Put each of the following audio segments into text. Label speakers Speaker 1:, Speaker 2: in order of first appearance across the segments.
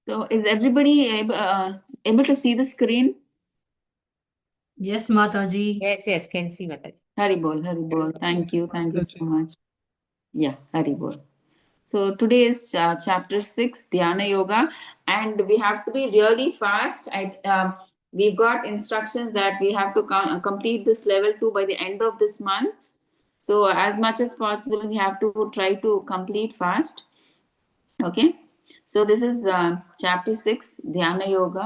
Speaker 1: So is everybody able to see the screen?
Speaker 2: Yes, Mataji.
Speaker 3: Yes, can see Mataji.
Speaker 1: Hari bol, Hari bol. Thank you so much. Yeah, Hari bol. So today is chapter 6, Dhyana Yoga, and we have to be really fast. We've got instructions that we have to complete this level 2 by the end of this month. So as much as possible, we have to try to complete fast. Okay. So this is chapter 6, Dhyana Yoga.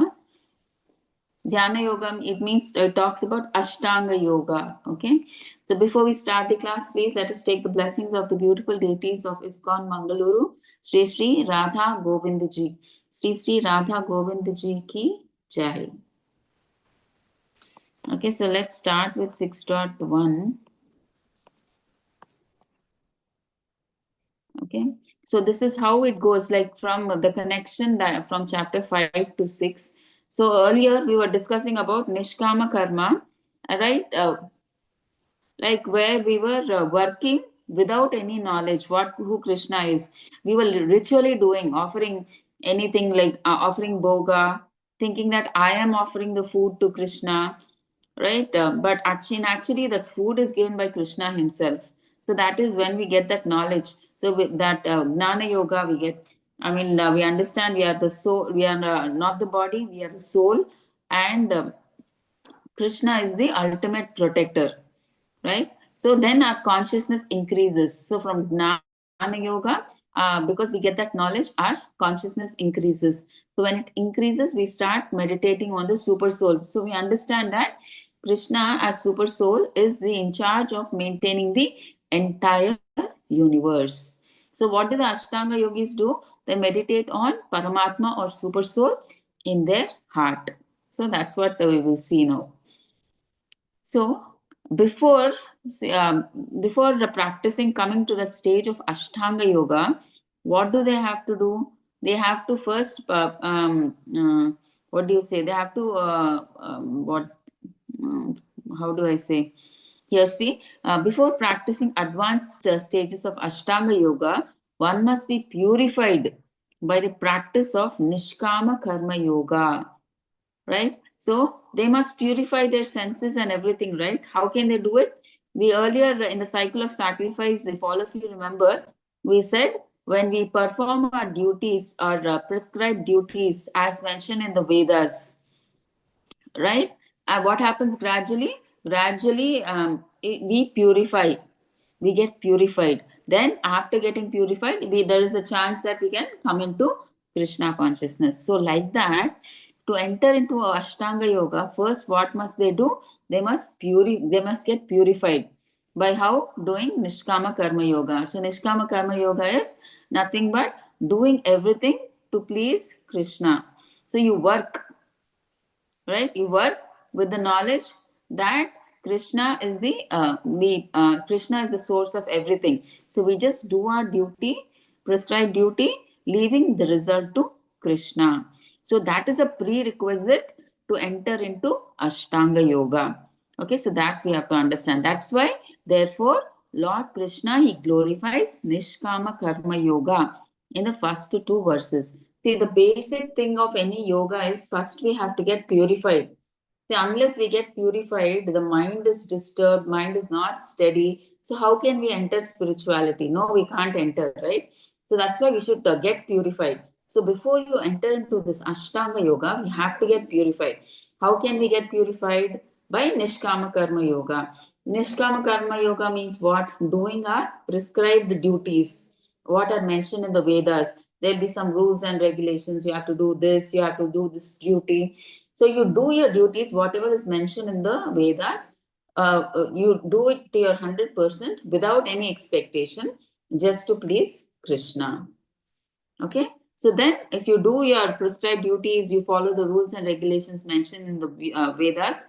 Speaker 1: Dhyana Yoga, it means it talks about Ashtanga Yoga. Okay. So before we start the class, please let us take the blessings of the beautiful deities of ISKCON Mangaluru, Sri Radha Govinda Ji. Sri Radha Govinda Ji ki Jai. Okay, so let's start with 6.1. Okay, so this is how it goes, like from the connection that from chapter 5 to 6. So earlier we were discussing about Nishkama Karma, right? Like where we were working without any knowledge who Krishna is. We were ritually doing, offering anything like offering boga, thinking that I am offering the food to Krishna, right? But actually that food is given by Krishna himself. So that is when we get that knowledge. So with that Gnana Yoga we get, we understand we are the soul, we are not the body, we are the soul, and Krishna is the ultimate protector, right? So then our consciousness increases. So from Gnana Yoga, because we get that knowledge, our consciousness increases. So when it increases, we start meditating on the super soul. So we understand that Krishna as super soul is the in charge of maintaining the entire universe. So what do the Ashtanga yogis do? They meditate on Paramatma or super soul in their heart. So that's what we will see now. So before before the practicing, coming to that stage of Ashtanga Yoga, what do they have to do? They have to first what do you say? They have to how do I say? Here, see, before practicing advanced stages of Ashtanga Yoga, one must be purified by the practice of Nishkama Karma Yoga, right? So they must purify their senses and everything, right? How can they do it? We earlier in the cycle of sacrifice, if all of you remember, we said when we perform our duties, our prescribed duties as mentioned in the Vedas, right? What happens gradually? Gradually, we purify, we get purified. Then after getting purified, there is a chance that we can come into Krishna consciousness. So like that, to enter into Ashtanga Yoga, first what must they do? They must get purified. By how? Doing Nishkama Karma Yoga. So Nishkama Karma Yoga is nothing but doing everything to please Krishna. So you work, right? You work with the knowledge that Krishna is Krishna is the source of everything. So we just do our duty, prescribed duty, leaving the result to Krishna. So that is a prerequisite to enter into Ashtanga Yoga. Okay, so that we have to understand. That's why, therefore, Lord Krishna, he glorifies Nishkama Karma Yoga in the first two verses. See, the basic thing of any yoga is first we have to get purified. See, unless we get purified, the mind is disturbed, mind is not steady. So how can we enter spirituality? No, we can't enter, right? So that's why we should get purified. So before you enter into this Ashtanga Yoga, we have to get purified. How can we get purified? By Nishkama Karma Yoga. Nishkama Karma Yoga means what? Doing our prescribed duties, what are mentioned in the Vedas. There'll be some rules and regulations. You have to do this, you have to do this duty. So you do your duties, whatever is mentioned in the Vedas, you do it to your 100% without any expectation, just to please Krishna. Okay. So then if you do your prescribed duties, you follow the rules and regulations mentioned in the Vedas,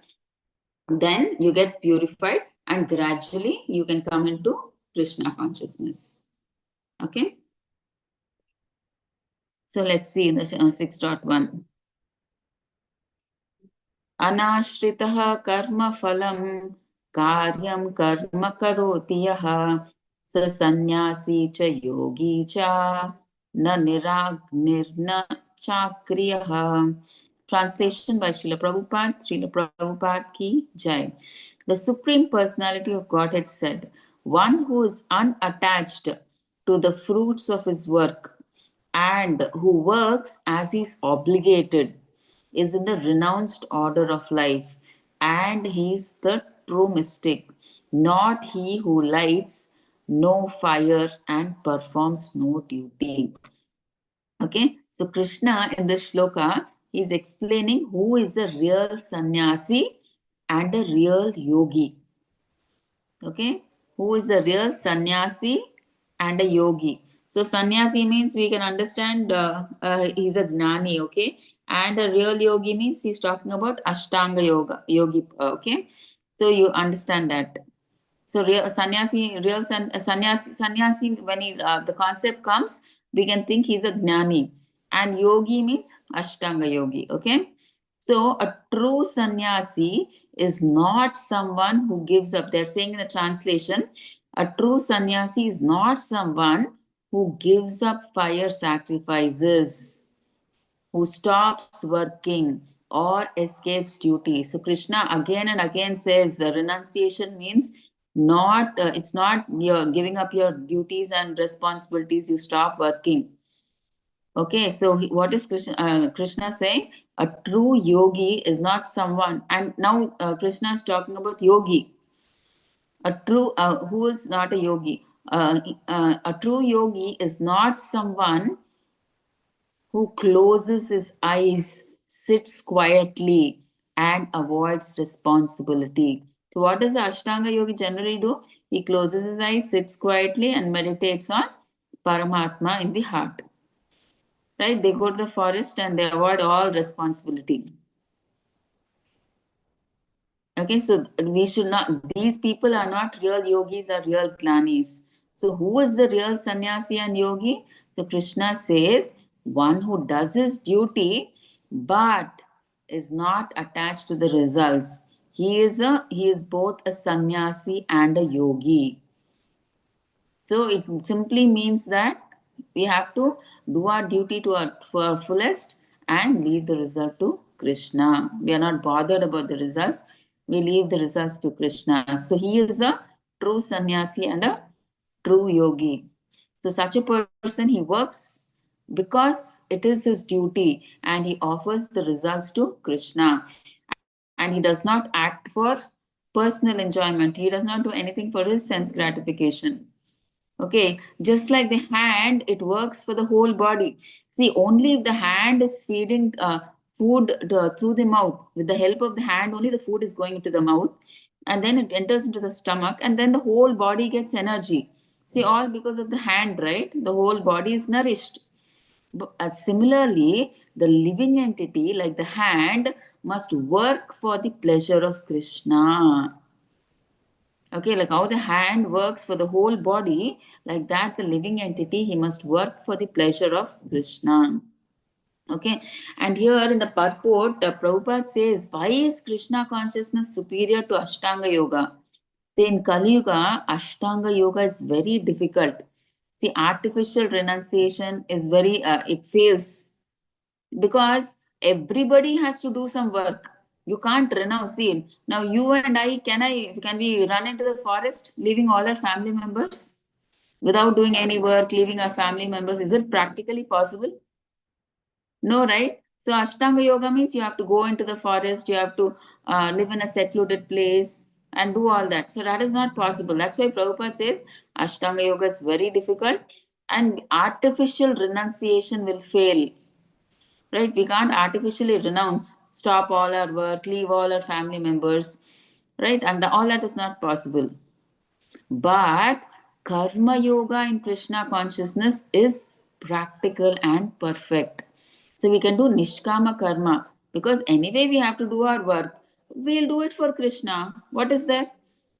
Speaker 1: then you get purified and gradually you can come into Krishna consciousness. Okay. So let's see the 6.1. Anashritah karma phalam karyam karma karoti yaha sa sannyasi cha yogi cha na niragnirna chakriyaha. Translation by Srila Prabhupada. Srila Prabhupada ki jai. The Supreme Personality of Godhead said, one who is unattached to the fruits of his work and who works as he is obligated is in the renounced order of life, and he is the true mystic, not he who lights no fire and performs no duty. Okay, so Krishna in this shloka is explaining who is a real sannyasi and a real yogi. Okay, who is a real sannyasi and a yogi. So sannyasi means we can understand he's a gnani. Okay, and a real yogi means he's talking about ashtanga yogi. Okay, so you understand that. So real sannyasi, sannyasi, when the concept comes, we can think he's a gnani, and yogi means ashtanga yogi. Okay, so a true sannyasi is not someone who gives up. They're saying in the translation, a true sannyasi is not someone who gives up fire sacrifices, who stops working or escapes duty. So Krishna again and again says renunciation means not it's not you're giving up your duties and responsibilities, you stop working. Okay, so what is Krishna saying? A true yogi is not someone, and now Krishna is talking about yogi. A true who is not a yogi. A true yogi is not someone who closes his eyes, sits quietly, and avoids responsibility. So, what does the Ashtanga Yogi generally do? He closes his eyes, sits quietly, and meditates on Paramatma in the heart. Right? They go to the forest and they avoid all responsibility. Okay, so we should not, these people are not real yogis or real glanis. So, who is the real sannyasi and yogi? So, Krishna says, one who does his duty but is not attached to the results. He is both a sannyasi and a yogi. So it simply means that we have to do our duty to our fullest and leave the result to Krishna. We are not bothered about the results. We leave the results to Krishna. So he is a true sannyasi and a true yogi. So such a person, he works because it is his duty and he offers the results to Krishna. And he does not act for personal enjoyment. He does not do anything for his sense gratification. Okay, just like the hand, it works for the whole body. See, only if the hand is feeding food through the mouth, with the help of the hand, only the food is going into the mouth, and then it enters into the stomach, and then the whole body gets energy. See, all because of the hand, right? The whole body is nourished. Similarly, the living entity, like the hand, must work for the pleasure of Krishna. Okay, like how the hand works for the whole body, like that the living entity, he must work for the pleasure of Krishna. Okay, and here in the purport, Prabhupada says, why is Krishna consciousness superior to Ashtanga Yoga? See, in Kali Yuga, Ashtanga Yoga is very difficult. See, artificial renunciation is it fails because everybody has to do some work. You can't renounce. See, now you and can we run into the forest leaving all our family members without doing any work, leaving our family members? Is it practically possible? No, right? So Ashtanga Yoga means you have to go into the forest, you have to live in a secluded place and do all that. So that is not possible. That's why Prabhupada says Ashtanga Yoga is very difficult and artificial renunciation will fail. Right? We can't artificially renounce, stop all our work, leave all our family members, right? And all that is not possible. But karma yoga in Krishna consciousness is practical and perfect. So we can do nishkama karma because anyway we have to do our work. we'll do it for Krishna. What is that?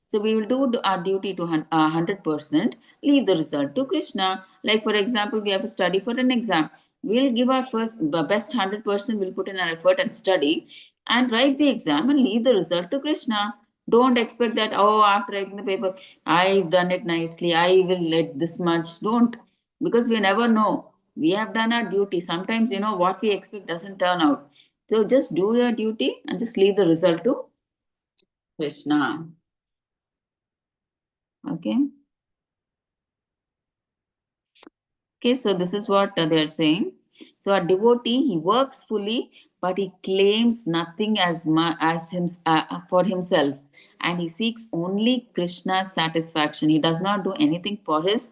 Speaker 1: So we will do our duty to 100%, leave the result to Krishna. Like for example, we have to study for an exam. We'll give our best 100%, we'll put in our effort and study and write the exam and leave the result to Krishna. Don't expect that, oh, after writing the paper, I've done it nicely, I will let this much. Don't, because we never know. We have done our duty. Sometimes, what we expect doesn't turn out. So just do your duty and just leave the result to Krishna. Okay. Okay, so this is what they are saying. So a devotee, he works fully, but he claims nothing for himself, and he seeks only Krishna's satisfaction. He does not do anything for his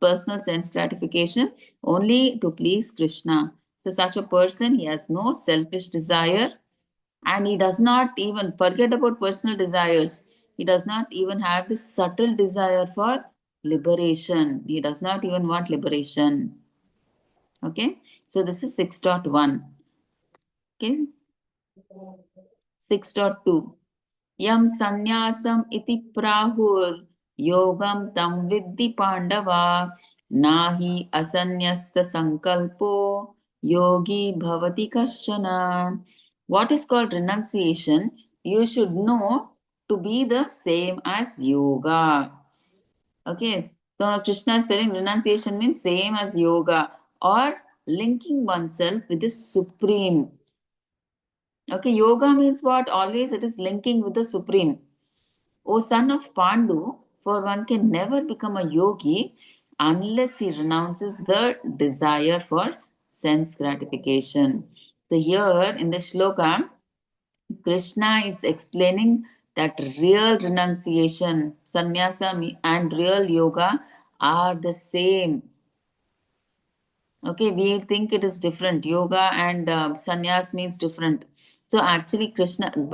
Speaker 1: personal sense gratification, only to please Krishna. So such a person, he has no selfish desire, and he does not even forget about personal desires. He does not even have this subtle desire for liberation. He does not even want liberation. Okay, so this is 6.1. Okay, 6.2. Yam sannyasam iti prahur yogam tam viddi pandava nahi asanyasta sankalpo yogi bhavati kaschana. What is called renunciation, you should know to be the same as yoga. Okay, so Krishna is telling renunciation means same as yoga or linking oneself with the supreme. Okay, yoga means what? Always it is linking with the supreme. O son of Pandu, for one can never become a yogi unless he renounces the desire for sense gratification. So here in the shloka, Krishna is explaining that real renunciation, sannyasa and real yoga are the same. Okay, we think it is different. Yoga and sannyas means different. So actually, Krishna has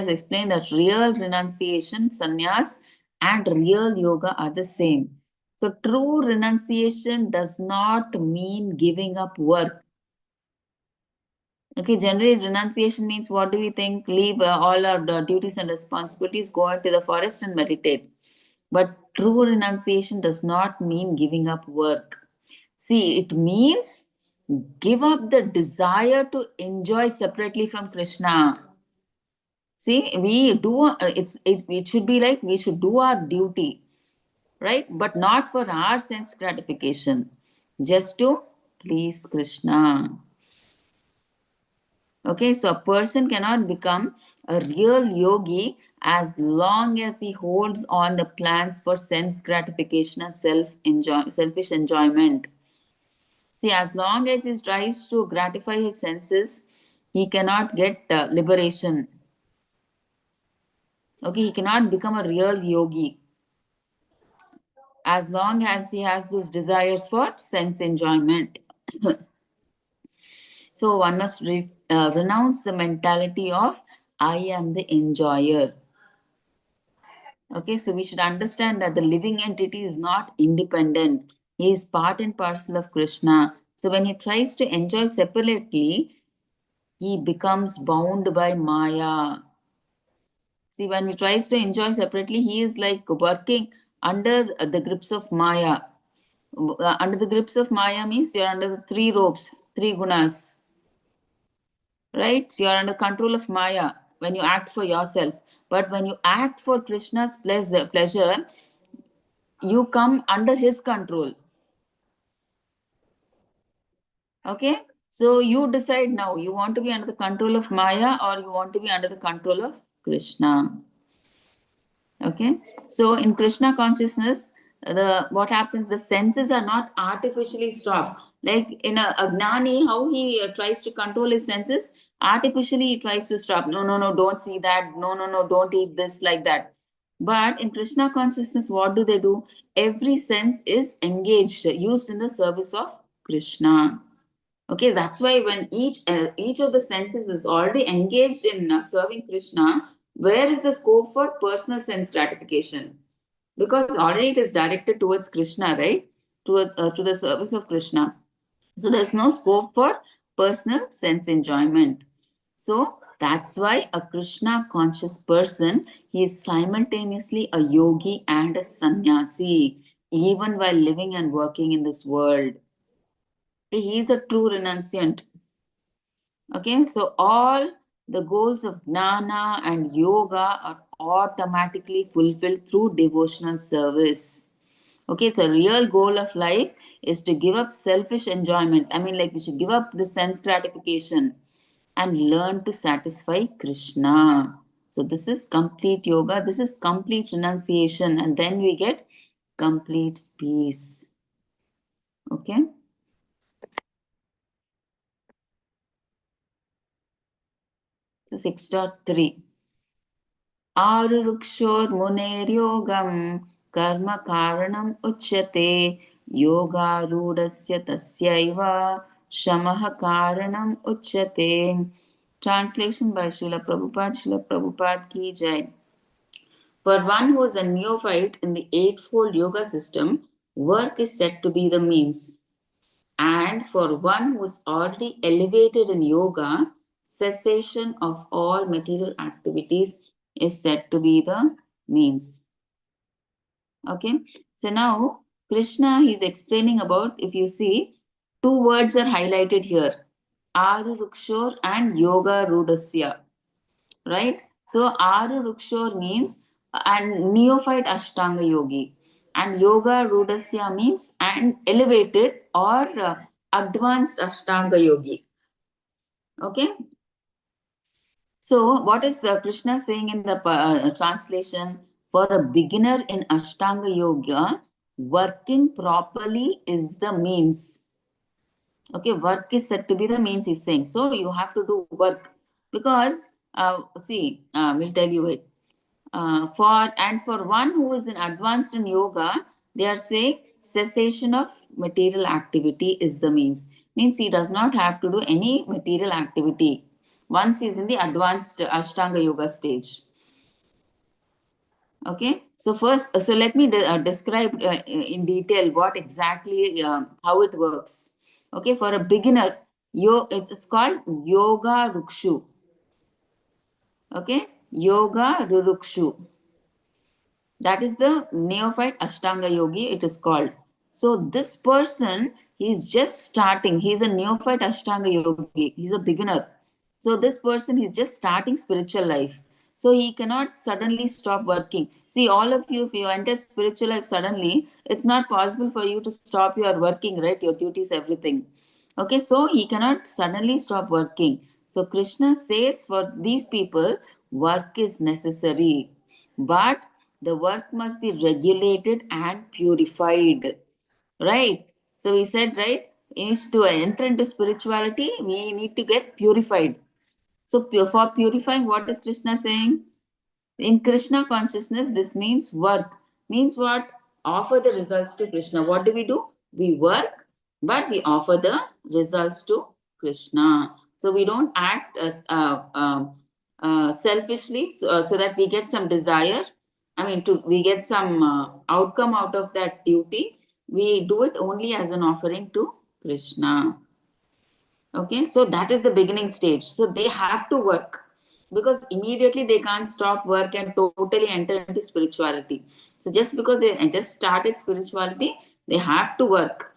Speaker 1: explained that real renunciation, sannyas, and real yoga are the same. So true renunciation does not mean giving up work. Okay, generally renunciation means what do we think? Leave all our duties and responsibilities, go into the forest and meditate. But true renunciation does not mean giving up work. See, it means give up the desire to enjoy separately from Krishna. See, it should be like we should do our duty, right? But not for our sense gratification, just to please Krishna. Okay, so a person cannot become a real yogi as long as he holds on the plans for sense gratification and selfish enjoyment. See, as long as he tries to gratify his senses, he cannot get liberation. Okay, he cannot become a real yogi as long as he has those desires for sense enjoyment. So one must renounce the mentality of I am the enjoyer. Okay, so we should understand that the living entity is not independent. He is part and parcel of Krishna. So when he tries to enjoy separately, he becomes bound by Maya. See, when he tries to enjoy separately, he is like working under the grips of Maya. Under the grips of Maya means you're under the three ropes, three gunas. Right? So you're under control of Maya when you act for yourself. But when you act for Krishna's pleasure, you come under his control. Okay? So you decide now, you want to be under the control of Maya or you want to be under the control of Krishna. Okay, so in Krishna consciousness, the what happens? The senses are not artificially stopped. Like in a gnani, how he tries to control his senses, artificially he tries to stop. No, no, no, don't see that. No, no, no, don't eat this, like that. But in Krishna consciousness, what do? Every sense is engaged, used in the service of Krishna. Okay, that's why when each of the senses is already engaged in serving Krishna, where is the scope for personal sense gratification? Because already it is directed towards Krishna, right? To the service of Krishna. So there's no scope for personal sense enjoyment. So that's why a Krishna conscious person, he is simultaneously a yogi and a sannyasi, even while living and working in this world. He is a true renunciant. Okay, so all the goals of gnana and yoga are automatically fulfilled through devotional service. Okay, the real goal of life is to give up selfish enjoyment. I mean, like we should give up the sense gratification and learn to satisfy Krishna. So, this is complete yoga, this is complete renunciation, and then we get complete peace. Okay. So 6.3 आरुरुक्षोर्मुनेर्योगं कर्म कारणम् उच्यते योगारूढस्य तस्यैव शमः कारणम् उच्यते. Translation by Srila Prabhupada ki jai. For one who is a neophyte in the eightfold yoga system, work is said to be the means. And for one who is already elevated in yoga, cessation of all material activities is said to be the means. Okay, so now Krishna is explaining about, if you see, two words are highlighted here, Arurukshor and Yoga Rudasya, right? So Arurukshor means and neophyte Ashtanga yogi, and Yoga Rudasya means an elevated or advanced Ashtanga yogi. Okay, so what is Krishna saying in the translation? For a beginner in Ashtanga yoga, working properly is the means. Okay, work is said to be the means, he's saying. So you have to do work because we'll tell you it. For one who is in advanced in yoga, they are saying cessation of material activity is the means. Means he does not have to do any material activity once he is in the advanced Ashtanga yoga stage. Okay, so first, so let me describe in detail what exactly how it works. Okay, for a beginner, it's called yoga rukshu. Okay, yoga rukshu. That is the neophyte Ashtanga yogi, it is called. So this person, he's just starting. He's a neophyte Ashtanga yogi. He's a beginner. So this person is just starting spiritual life. So he cannot suddenly stop working. See, all of you, if you enter spiritual life suddenly, it's not possible for you to stop your working, right? Your duties, everything. Okay, so he cannot suddenly stop working. So Krishna says for these people, work is necessary. But the work must be regulated and purified. Right? So we said, right? Is to enter into spirituality, we need to get purified. So for purifying, what is Krishna saying? In Krishna consciousness, this means work. Means what? Offer the results to Krishna. What do? We work, but we offer the results to Krishna. So we don't act as selfishly, so that we get some desire. I mean, we get some outcome out of that duty. We do it only as an offering to Krishna. Okay, so that is the beginning stage. So they have to work because immediately they can't stop work and totally enter into spirituality. So just because they just started spirituality, they have to work,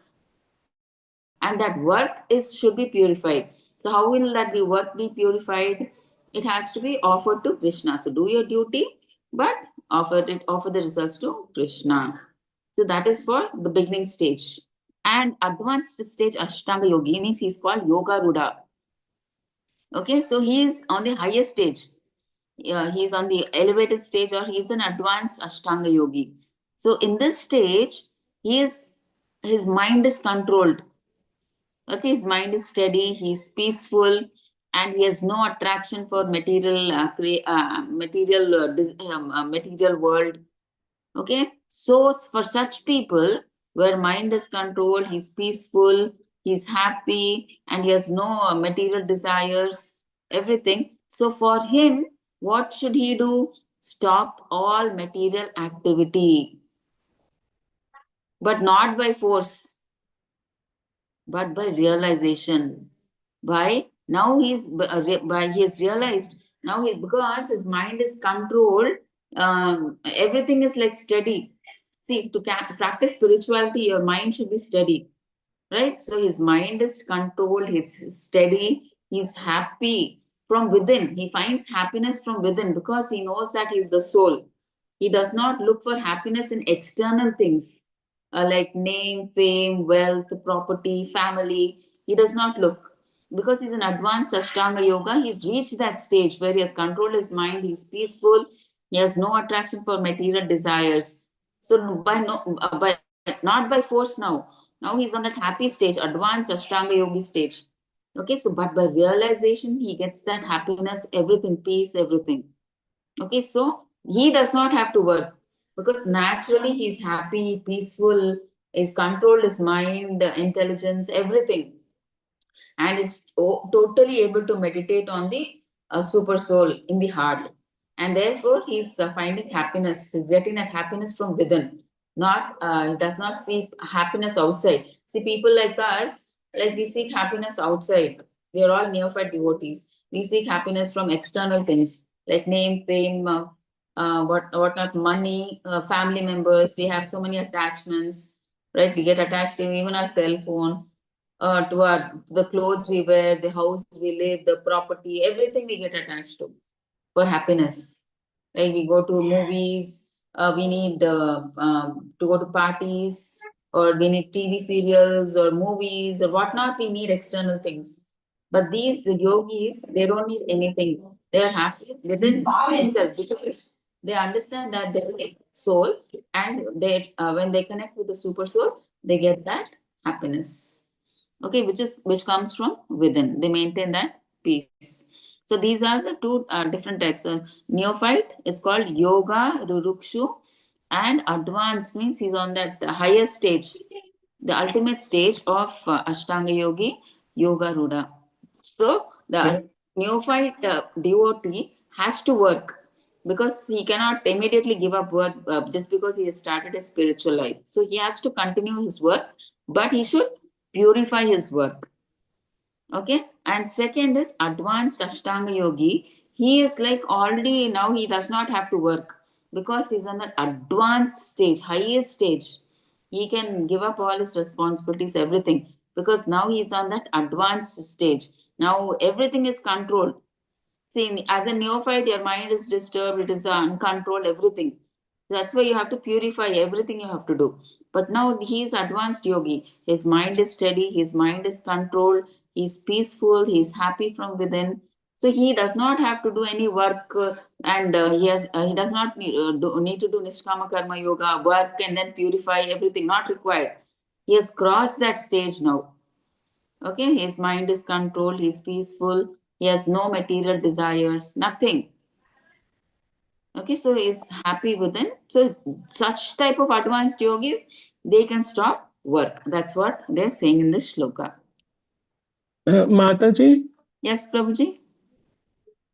Speaker 1: and that work should be purified. So how will that be work be purified? It has to be offered to Krishna. So do your duty, but offer the results to Krishna. So that is for the beginning stage. And advanced stage Ashtanga Yogi means he's called Yoga Ruda. Okay, so he is on the highest stage. He's on the elevated stage, or he's an advanced Ashtanga Yogi. So in this stage, his mind is controlled. Okay, his mind is steady, he's peaceful, and he has no attraction for material world. Okay, so for such people where mind is controlled, he's peaceful, he's happy, and he has no material desires, everything. So for him, what should he do? Stop all material activity, but not by force, but by realization, by Now he has realized now because his mind is controlled, everything is like steady. See, to practice spirituality, your mind should be steady, right? So his mind is controlled, he's steady, he's happy from within. He finds happiness from within because he knows that he's the soul. He does not look for happiness in external things, like name, fame, wealth, property, family. He does not look, because he's an advanced Ashtanga yoga. He's reached that stage where he has controlled his mind, he's peaceful, he has no attraction for material desires. So by not by force now. Now he's on that happy stage, advanced Ashtanga yogi stage. Okay, so but by realization, he gets that happiness, everything, peace, everything. Okay, so he does not have to work because naturally he's happy, peaceful, is controlled his mind, intelligence, everything, and is totally able to meditate on the super soul in the heart. And therefore he's finding happiness, he's getting that happiness from within, not he does not seek happiness outside. See, people like us, like we seek happiness outside. We are all neophyte devotees. We seek happiness from external things like name, fame, what not, money, family members. We have so many attachments, right? We get attached to even our cell phone, to our to the clothes we wear, the house we live, the property, everything we get attached to for happiness. Like we go to movies, we need to go to parties, or we need TV serials or movies or whatnot. We need external things. But these yogis, they don't need anything. They are happy within themselves because they understand that they're a soul, and they when they connect with the super soul, they get that happiness. Okay, which comes from within. They maintain that peace. So these are the two different types. Neophyte is called yoga rurukshu, and advanced means he's on that higher stage, the ultimate stage of Ashtanga yogi, yoga ruda. So the
Speaker 3: Uh,
Speaker 1: neophyte devotee has to work because he cannot immediately give up work just because he has started a spiritual life. So he has to continue his work, but he should purify his work. Okay, and second is advanced Ashtanga yogi. He is like already now he does not have to work because he's on that advanced stage, highest stage. He can give up all his responsibilities, everything, because now he's on that advanced stage. Now everything is controlled. See, as a neophyte, your mind is disturbed, it is uncontrolled, everything. That's why you have to purify everything you have to do. But now he is advanced yogi. His mind is steady, his mind is controlled, he's peaceful, he's happy from within. So he does not have to do any work, and he does not need to do Nishkama Karma Yoga, work and then purify everything, not required. He has crossed that stage now. Okay, his mind is controlled, he's peaceful, he has no material desires, nothing. Okay, so he's happy within. So such type of advanced yogis, they can stop work. That's what they're saying in this shloka.
Speaker 3: Mataji,
Speaker 1: Yes, Prabhuji?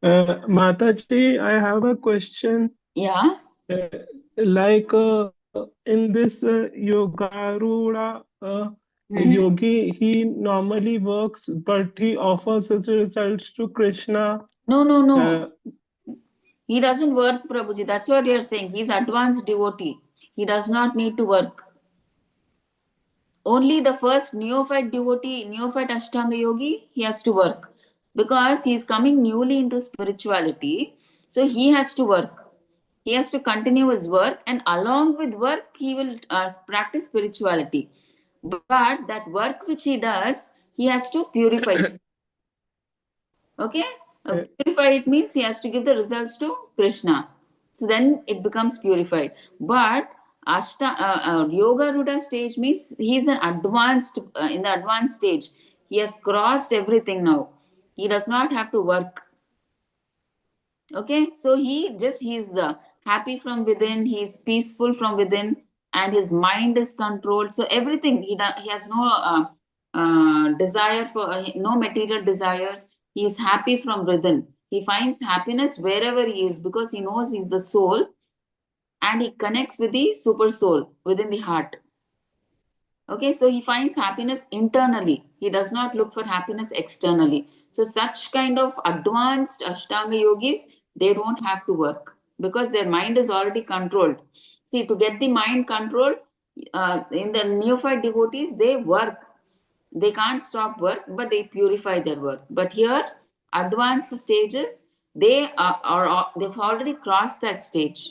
Speaker 3: Mataji, I have a question.
Speaker 1: Yeah.
Speaker 3: Uh, in this Yogaruda
Speaker 1: Mhm.
Speaker 3: yogi, he normally works, but he offers his results to Krishna.
Speaker 1: No, no,
Speaker 3: Uh,
Speaker 1: no. He doesn't work, Prabhuji. That's what you're saying. He's advanced devotee. He does not need to work. Only the first neophyte devotee, neophyte Ashtanga yogi, he has to work because he is coming newly into spirituality. So he has to work. He has to continue his work, and along with work, he will practice spirituality. But that work which he does, he has to purify. Okay,
Speaker 3: uh,
Speaker 1: purify it means he has to give the results to Krishna. So then it becomes purified. But yoga ruda stage means he's an advanced in the advanced stage. He has crossed everything now. He does not have to work. Okay, so he's happy from within. He's peaceful from within, and his mind is controlled. So everything he has no desire for no material desires. He is happy from within. He finds happiness wherever he is because he knows he's the soul, and he connects with the super soul within the heart. Okay, so he finds happiness internally. He does not look for happiness externally. So such kind of advanced Ashtanga yogis, they don't have to work because their mind is already controlled. See, to get the mind controlled, in the neophyte devotees, they work. They can't stop work, but they purify their work. But here, advanced stages, they've already crossed that stage,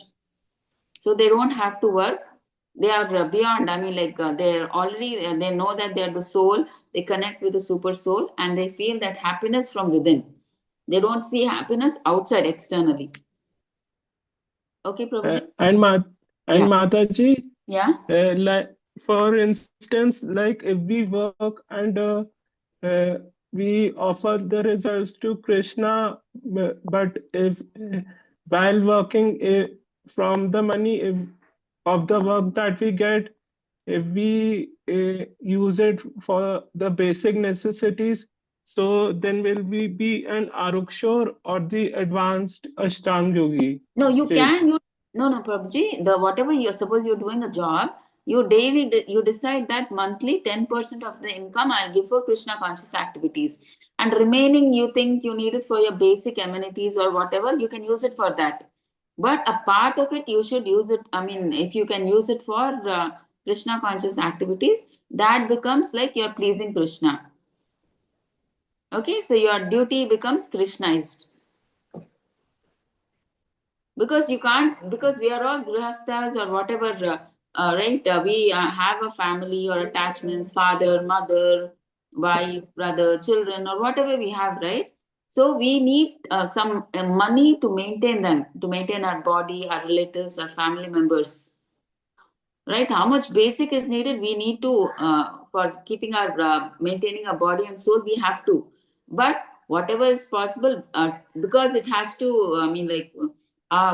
Speaker 1: so they don't have to work. They are beyond. I mean, like they're already. They know that they are the soul. They connect with the super soul, and they feel that happiness from within. They don't see happiness outside externally. Okay, Prabhuji.
Speaker 3: And
Speaker 1: Yeah.
Speaker 3: Mataji,
Speaker 1: Yeah.
Speaker 3: like for instance, like if we work and uh, we offer the results to Krishna, but if while working from the money of the work that we get, if we use it for the basic necessities, so then will we be an Arukshor or the advanced Ashtang Yogi
Speaker 1: No, you
Speaker 3: stage?
Speaker 1: can. No, Prabhuji. The whatever you suppose you're doing a job, you daily you decide that monthly 10% of the income I'll give for Krishna conscious activities, and remaining you think you need it for your basic amenities or whatever, you can use it for that. But a part of it you should use it. I mean, if you can use it for Krishna conscious activities, that becomes like you're pleasing Krishna. Okay, so your duty becomes Krishnized. Because you can't, because we are all grihasthas or whatever, right, we have a family or attachments, father, mother, wife, brother, children, or whatever we have, right? So we need some money to maintain them, to maintain our body, our relatives, our family members, right? How much basic is needed, we need to, for keeping our maintaining our body and soul, we have to. But whatever is possible, because it has to, I mean, like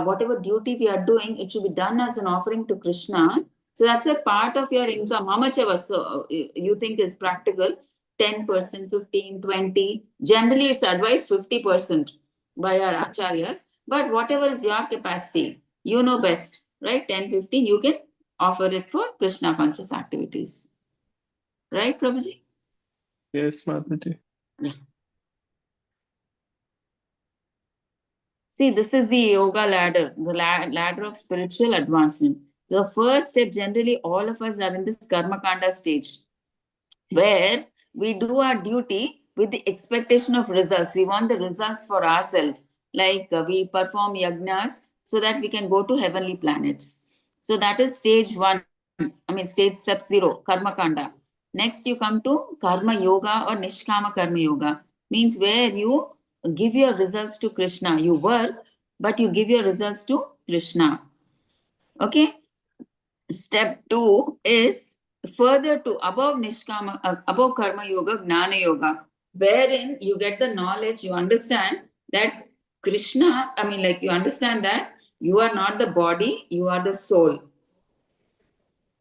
Speaker 1: whatever duty we are doing, it should be done as an offering to Krishna. So that's a part of your income, how much ever, so you think is practical. 10%, 15, 20, generally it's advised 50% by our acharyas. But whatever is your capacity, you know best, right? 10, 15, you can offer it for Krishna conscious activities. Right, Prabhuji?
Speaker 3: Yes, Mataji.
Speaker 1: Yeah. See, this is the yoga ladder, the ladder of spiritual advancement. So the first step, generally, all of us are in this karma kanda stage, where we do our duty with the expectation of results. We want the results for ourselves, like we perform yagnas so that we can go to heavenly planets. So that is stage one. I mean, stage step zero, karma kanda. Next, you come to karma yoga or nishkama karma yoga, means where you give your results to Krishna. You work, but you give your results to Krishna. Okay. Step two is further to above nishkama, above karma yoga, gnana yoga, wherein you get the knowledge, you understand that Krishna, I mean, like you understand that you are not the body, you are the soul.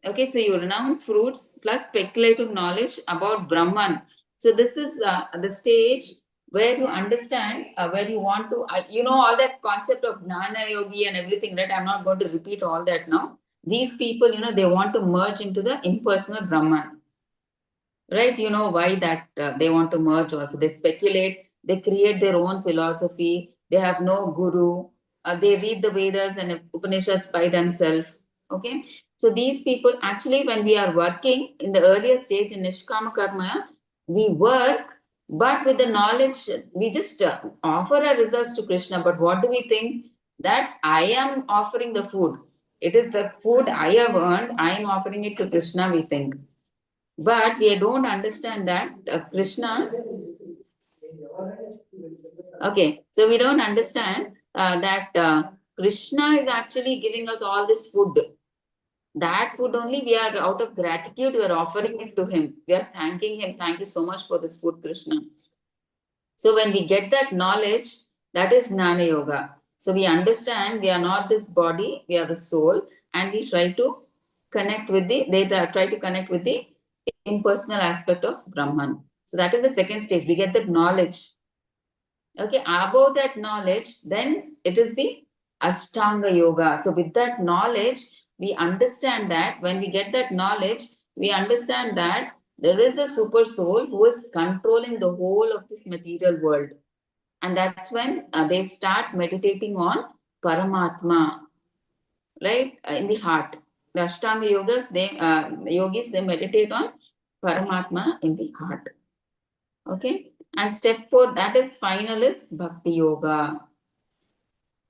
Speaker 1: Okay, so you renounce fruits plus speculative knowledge about Brahman. So this is the stage where you understand, where you want to, you know, all that concept of Gnana Yogi and everything, right? I'm not going to repeat all that now. These people, you know, they want to merge into the impersonal Brahman, right? You know why that they want to merge also. They speculate, they create their own philosophy, they have no guru, they read the Vedas and Upanishads by themselves. Okay, so these people actually, when we are working in the earlier stage in Nishkama Karma, we work, but with the knowledge, we just offer our results to Krishna. But what do we think? That I am offering the food. It is the food I have earned, I am offering it to Krishna, we think. But we don't understand that Krishna. Okay, so we don't understand that Krishna is actually giving us all this food. That food only we are out of gratitude, we are offering it to him. We are thanking him. Thank you so much for this food, Krishna. So when we get that knowledge, that is Gnana Yoga. So we understand we are not this body, we are the soul, and we try to connect with they try to connect with the impersonal aspect of Brahman. So that is the second stage. We get that knowledge. Okay, above that knowledge, then it is the Ashtanga Yoga. So with that knowledge, we understand that when we get that knowledge, we understand that There is a super soul who is controlling the whole of this material world. And that's when they start meditating on Paramatma, right? In the heart. The Ashtanga yogis, they meditate on Paramatma in the heart. Okay. And step 4, that is final, is Bhakti Yoga.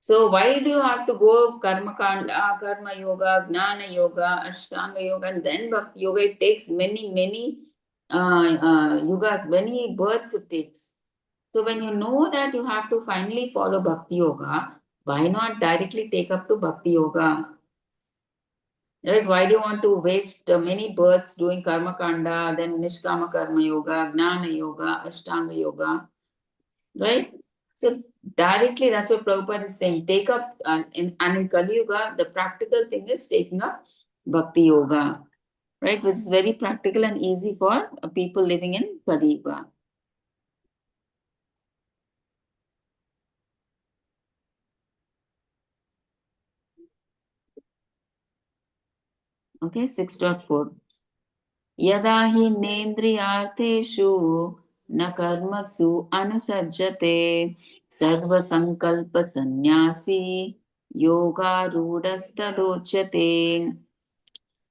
Speaker 1: So why do you have to go Karma Kanda, Karma Yoga, Gnana Yoga, Ashtanga Yoga, and then Bhakti Yoga? It takes many yugas, many births it takes. So when you know that you have to finally follow Bhakti Yoga, why not directly take up to Bhakti Yoga? Right? Why do you want to waste many births doing Karma Kanda, then Nishkama Karma Yoga, Gnana Yoga, Ashtanga Yoga? Right? So directly, that's what Prabhupada is saying. Take up, in Kali Yuga, the practical thing is taking up Bhakti Yoga, right? Which is very practical and easy for people living in Kali Yuga. Okay, 6.4. Yada hi nendriyarteshu na karmasu anusajjate sarva sankalpa sannyasi yoga rudastadochyate.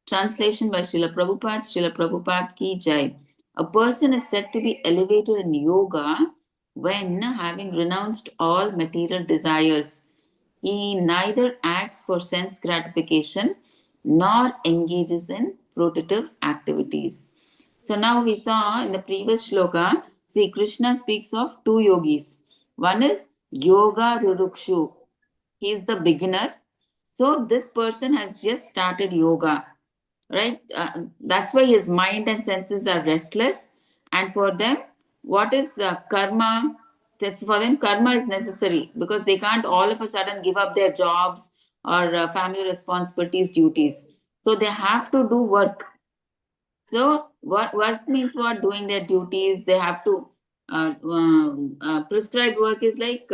Speaker 1: Translation by Srila Prabhupada ki jai. A person is said to be elevated in yoga when, having renounced all material desires, he neither acts for sense gratification nor engages in fruitive activities. So now we saw in the previous shloka, see, Krishna speaks of two yogis. One is Yoga Rurukshu. He is the beginner. So this person has just started yoga, right? That's why his mind and senses are restless. And for them, what is karma? That's for them, karma is necessary because they can't all of a sudden give up their jobs or family responsibilities, duties. So they have to do work. So what means what? Doing their duties, they have to prescribed work is like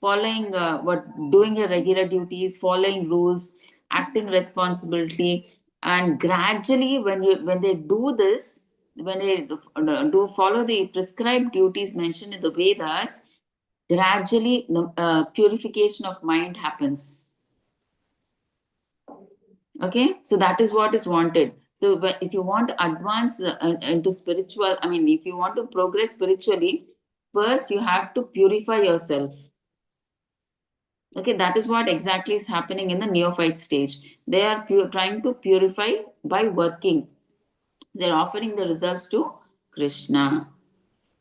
Speaker 1: following what doing your regular duties, following rules, acting responsibility, and gradually when they do this, when they do follow the prescribed duties mentioned in the Vedas, gradually the purification of mind happens. Okay, so that is what is wanted. So if you want to advance into spiritual, I mean, if you want to progress spiritually, first you have to purify yourself. Okay, that is what exactly is happening in the neophyte stage. They are trying to purify by working. They're offering the results to Krishna.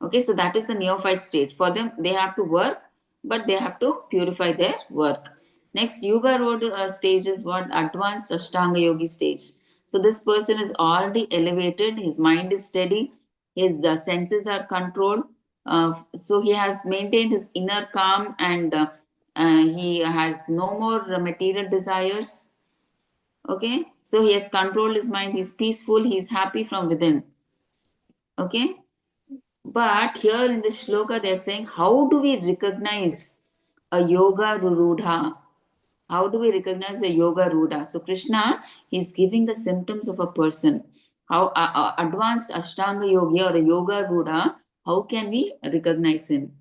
Speaker 1: Okay, so that is the neophyte stage. For them, they have to work, but they have to purify their work. Next, Yuga Road stage is what? Advanced Ashtanga Yogi stage. So this person is already elevated, his mind is steady, his senses are controlled. So he has maintained his inner calm and he has no more material desires. Okay, so he has controlled his mind, he's peaceful, he's happy from within. Okay, but here in the shloka, they're saying, how do we recognize a yoga rudha? How do we recognize a yoga rudha? So Krishna is giving the symptoms of a person. How advanced Ashtanga yogi or a yoga rudha, how can we recognize him?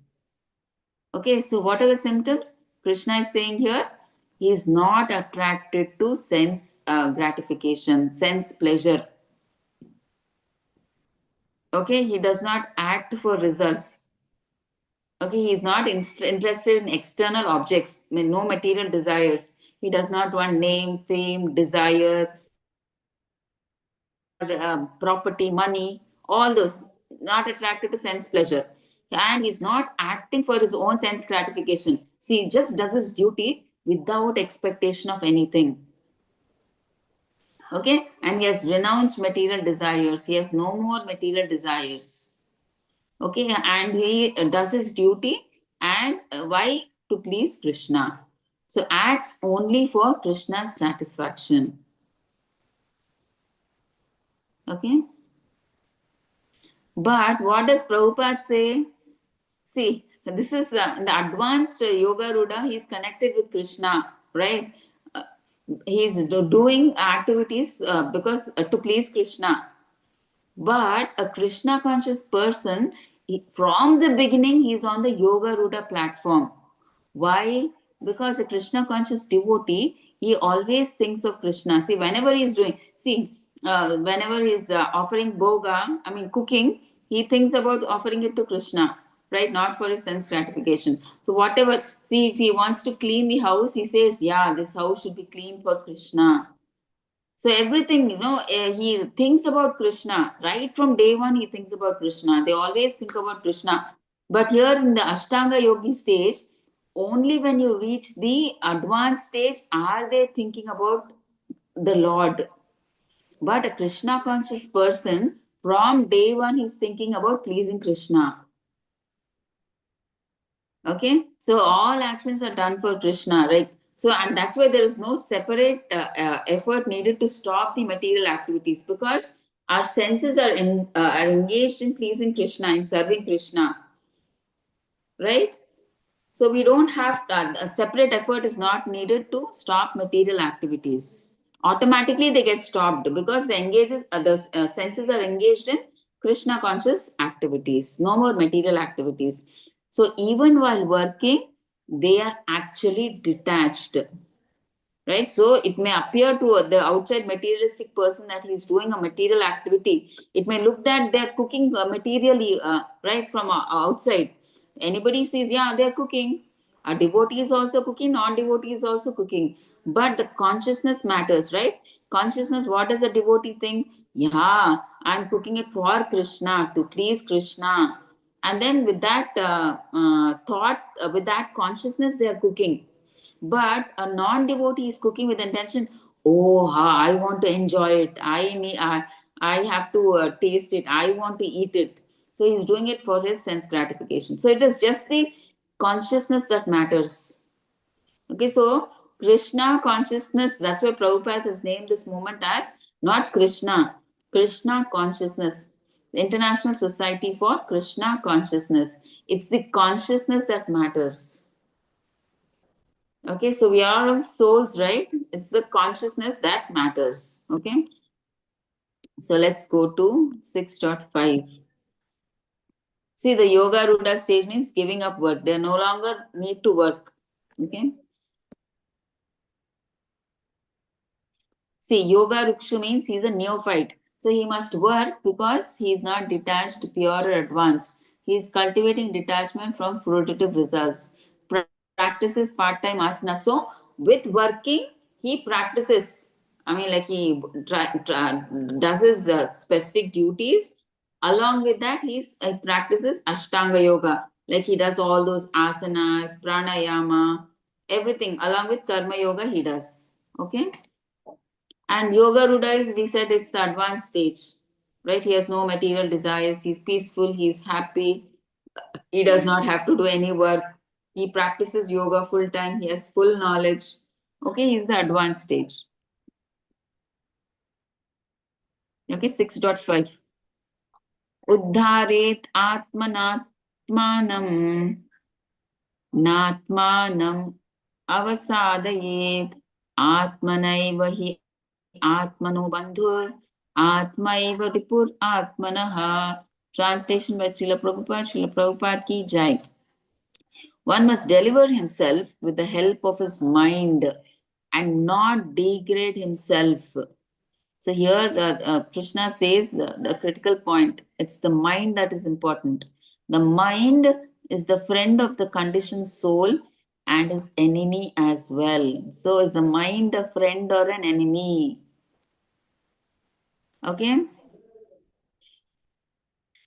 Speaker 1: Okay, so what are the symptoms? Krishna is saying here, he is not attracted to sense gratification, sense pleasure. Okay, he does not act for results. Okay, he is not interested in external objects, I mean, no material desires. He does not want name, fame, desire, or property, money, all those. Not attracted to sense pleasure. And he's not acting for his own sense gratification. See, he just does his duty without expectation of anything. Okay, and he has renounced material desires. He has no more material desires. Okay, and he does his duty, and why? To please Krishna. So acts only for Krishna's satisfaction. Okay, but what does Prabhupada say? See, this is the advanced yoga rudha. He's connected with Krishna, right? He's doing activities because to please Krishna. But a Krishna conscious person, from the beginning, he's on the Yoga Ruda platform. Why? Because a Krishna conscious devotee, he always thinks of Krishna. See, whenever he's doing, whenever he's offering bhoga, I mean cooking, he thinks about offering it to Krishna, right? Not for his sense gratification. So whatever, see, if he wants to clean the house, he says, yeah, this house should be clean for Krishna. So everything, he thinks about Krishna. Right from day one, he thinks about Krishna. They always think about Krishna. But here in the Ashtanga Yogi stage, only when you reach the advanced stage are they thinking about the Lord. But a Krishna conscious person, from day one, he's thinking about pleasing Krishna. Okay, so all actions are done for Krishna, right? So, and that's why there is no separate effort needed to stop the material activities, because our senses are engaged in pleasing Krishna, in serving Krishna, right? So we don't have a separate effort is not needed to stop material activities. Automatically they get stopped because the senses are engaged in Krishna conscious activities. No more material activities. So even while working, they are actually detached, right? So it may appear to the outside materialistic person that he's doing a material activity. It may look that they're cooking materially, right, from outside. Anybody says, yeah, they're cooking. A devotee is also cooking, non-devotee is also cooking. But the consciousness matters, right? Consciousness, what does a devotee think? Yeah, I'm cooking it for Krishna, to please Krishna. And then with that thought, with that consciousness, they are cooking. But a non-devotee is cooking with intention, oh, I want to enjoy it. I have to taste it. I want to eat it. So he's doing it for his sense gratification. So it is just the consciousness that matters. Okay, so Krishna consciousness, that's why Prabhupada has named this movement as not Krishna, Krishna consciousness, the International Society for Krishna Consciousness. It's the consciousness that matters. Okay, so we are all souls, right? It's the consciousness that matters. Okay, so let's go to 6.5. See, the Yoga Ruda stage means giving up work. They no longer need to work. Okay. See, Yoga Rukshu means he's a neophyte. So he must work because he is not detached, pure, or advanced. He is cultivating detachment from fruitive results. Practices part-time asana. So with working, he practices. I mean, like he does his specific duties. Along with that, he practices Ashtanga Yoga. Like he does all those asanas, pranayama, everything. Along with Karma Yoga, he does. Okay. And Yoga Ruda is, we said, it's the advanced stage, right? He has no material desires. He's peaceful. He's happy. He does not have to do any work. He practices yoga full time. He has full knowledge. Okay, he's the advanced stage. Okay, 6.5. Uddharet atmanatmanam natmanam avasadayet atmanaiva hi atmano bandhur atmaiva ripur atmanaha. Translation by Srila Prabhupada. Srila Prabhupada ki jai. One must deliver himself with the help of his mind and not degrade himself. So here Krishna says the critical point. It's the mind that is important. The mind is the friend of the conditioned soul and his enemy as well. So is the mind a friend or an enemy? Okay.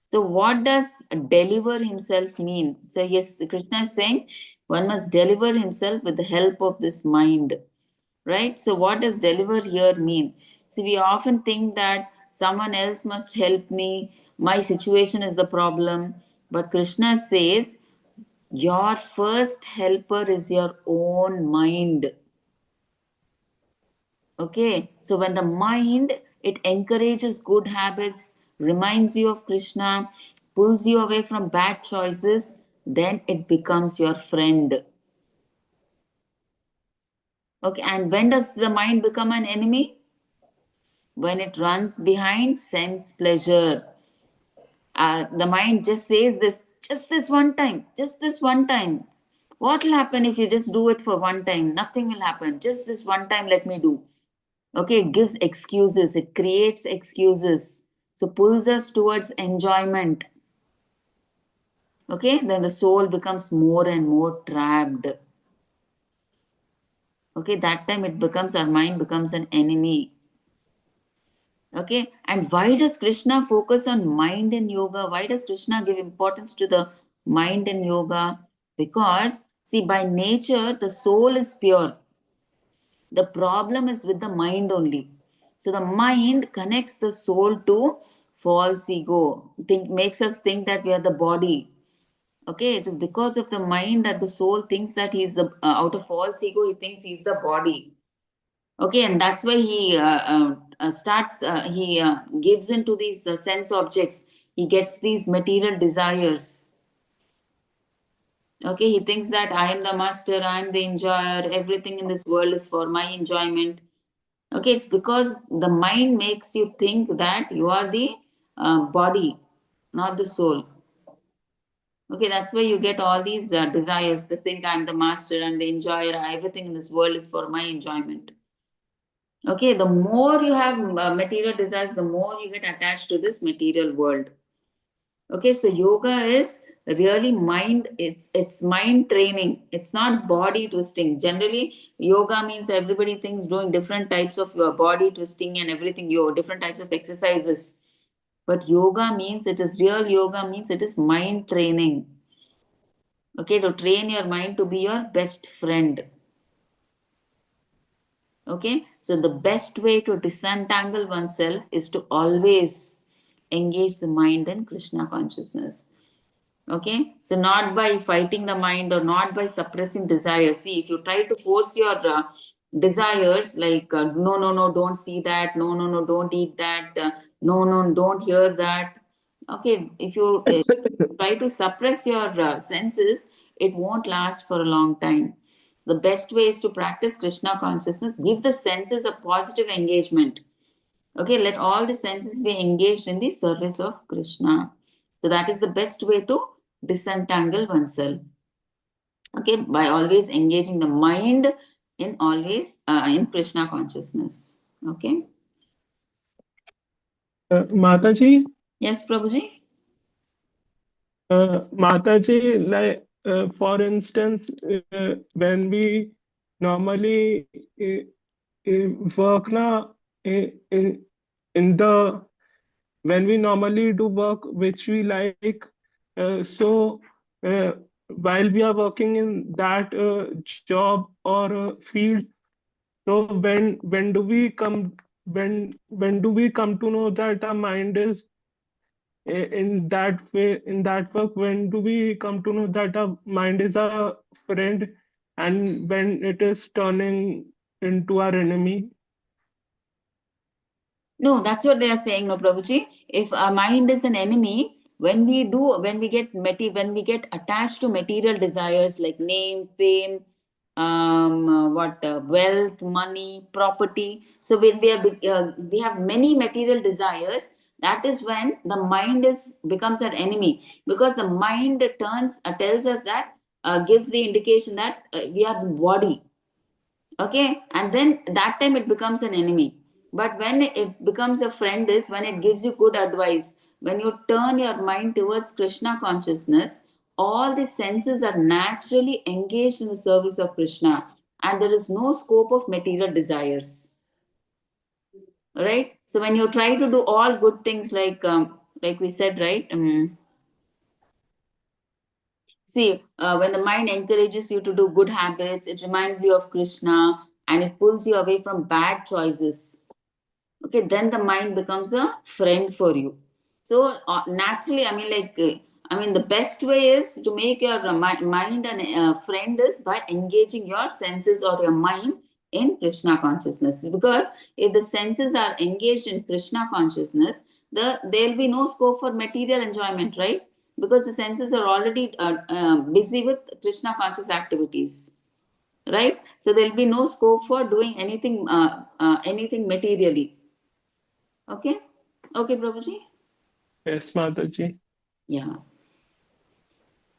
Speaker 1: So what does deliver himself mean? So yes, Krishna is saying one must deliver himself with the help of this mind, right? So what does deliver here mean? See, we often think that someone else must help me, my situation is the problem. But Krishna says your first helper is your own mind. Okay, so when the mind, it encourages good habits, reminds you of Krishna, pulls you away from bad choices, then it becomes your friend. Okay, and when does the mind become an enemy? when it runs behind sense pleasure. The mind just says this, just this one time, just this one time. What will happen if you just do it for one time? Nothing will happen. Just this one time, let me do. Okay, it gives excuses, it creates excuses. So pulls us towards enjoyment. Okay, then the soul becomes more and more trapped. Okay, that time it becomes, our mind becomes an enemy. Okay, and why does Krishna focus on mind in yoga? Why does Krishna give importance to the mind in yoga? Because, see, by nature, the soul is pure. The problem is with the mind only. So the mind connects the soul to false ego, makes us think that we are the body. Okay, it is because of the mind that the soul thinks that he's the, out of false ego, he thinks he's the body. Okay, and that's why he gives into these sense objects. He gets these material desires. Okay, he thinks that I am the master, I am the enjoyer, everything in this world is for my enjoyment. Okay, it's because the mind makes you think that you are the body, not the soul. Okay, that's why you get all these desires. They think I'm the master, I'm the enjoyer, everything in this world is for my enjoyment. Okay, the more you have material desires, the more you get attached to this material world. Okay, so yoga is really mind, it's mind training. It's not body twisting. Generally, yoga means everybody thinks doing different types of body twisting and everything, different types of exercises. But yoga means, it is real yoga means it is mind training. Okay, to train your mind to be your best friend. Okay, so the best way to disentangle oneself is to always engage the mind in Krishna consciousness. Okay, so not by fighting the mind or not by suppressing desires. See, if you try to force your desires, like no, no, no, don't see that, no, no, no, don't eat that, no, no, don't hear that. Okay, if you try to suppress your senses, it won't last for a long time. The best way is to practice Krishna consciousness, give the senses a positive engagement. Okay, let all the senses be engaged in the service of Krishna. So that is the best way to disentangle oneself. Okay, by always engaging the mind in always in Krishna consciousness. Okay.
Speaker 3: Mataji,
Speaker 1: Yes, Prabhuji.
Speaker 3: Mataji, like for instance, when we normally work na in the when we normally do work which we like, so uh, while we are working in that job or field, so when do we come when do we come to know that our mind is in that way, in that work, when do we come to know that our mind is a friend and when it is turning into our enemy?
Speaker 1: No, that's what they are saying, no, Prabhuji. If our mind is an enemy, when we get attached to material desires like name, fame, wealth, money, property. So when we have many material desires, that is when the mind becomes an enemy, because the mind tells us that gives the indication that we are the body. Okay, and then that time it becomes an enemy. But when it becomes a friend is when it gives you good advice. When you turn your mind towards Krishna consciousness, all the senses are naturally engaged in the service of Krishna, and there is no scope of material desires. Right, so when you try to do all good things, like we said, right, see, when the mind encourages you to do good habits, it reminds you of Krishna and it pulls you away from bad choices. Okay, then the mind becomes a friend for you. So naturally, the best way is to make your mind an friend is by engaging your senses or your mind in Krishna consciousness. Because if the senses are engaged in Krishna consciousness, there'll be no scope for material enjoyment, right? Because the senses are already busy with Krishna conscious activities, right? So there'll be no scope for doing anything materially. Okay? Okay, Prabhuji?
Speaker 3: Yes, Mataji.
Speaker 1: Yeah.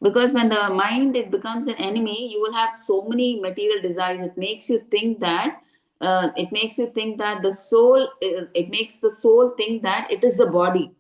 Speaker 1: Because when the mind it becomes an enemy, you will have so many material desires. It makes you think that the soul. It makes the soul think that it is the body.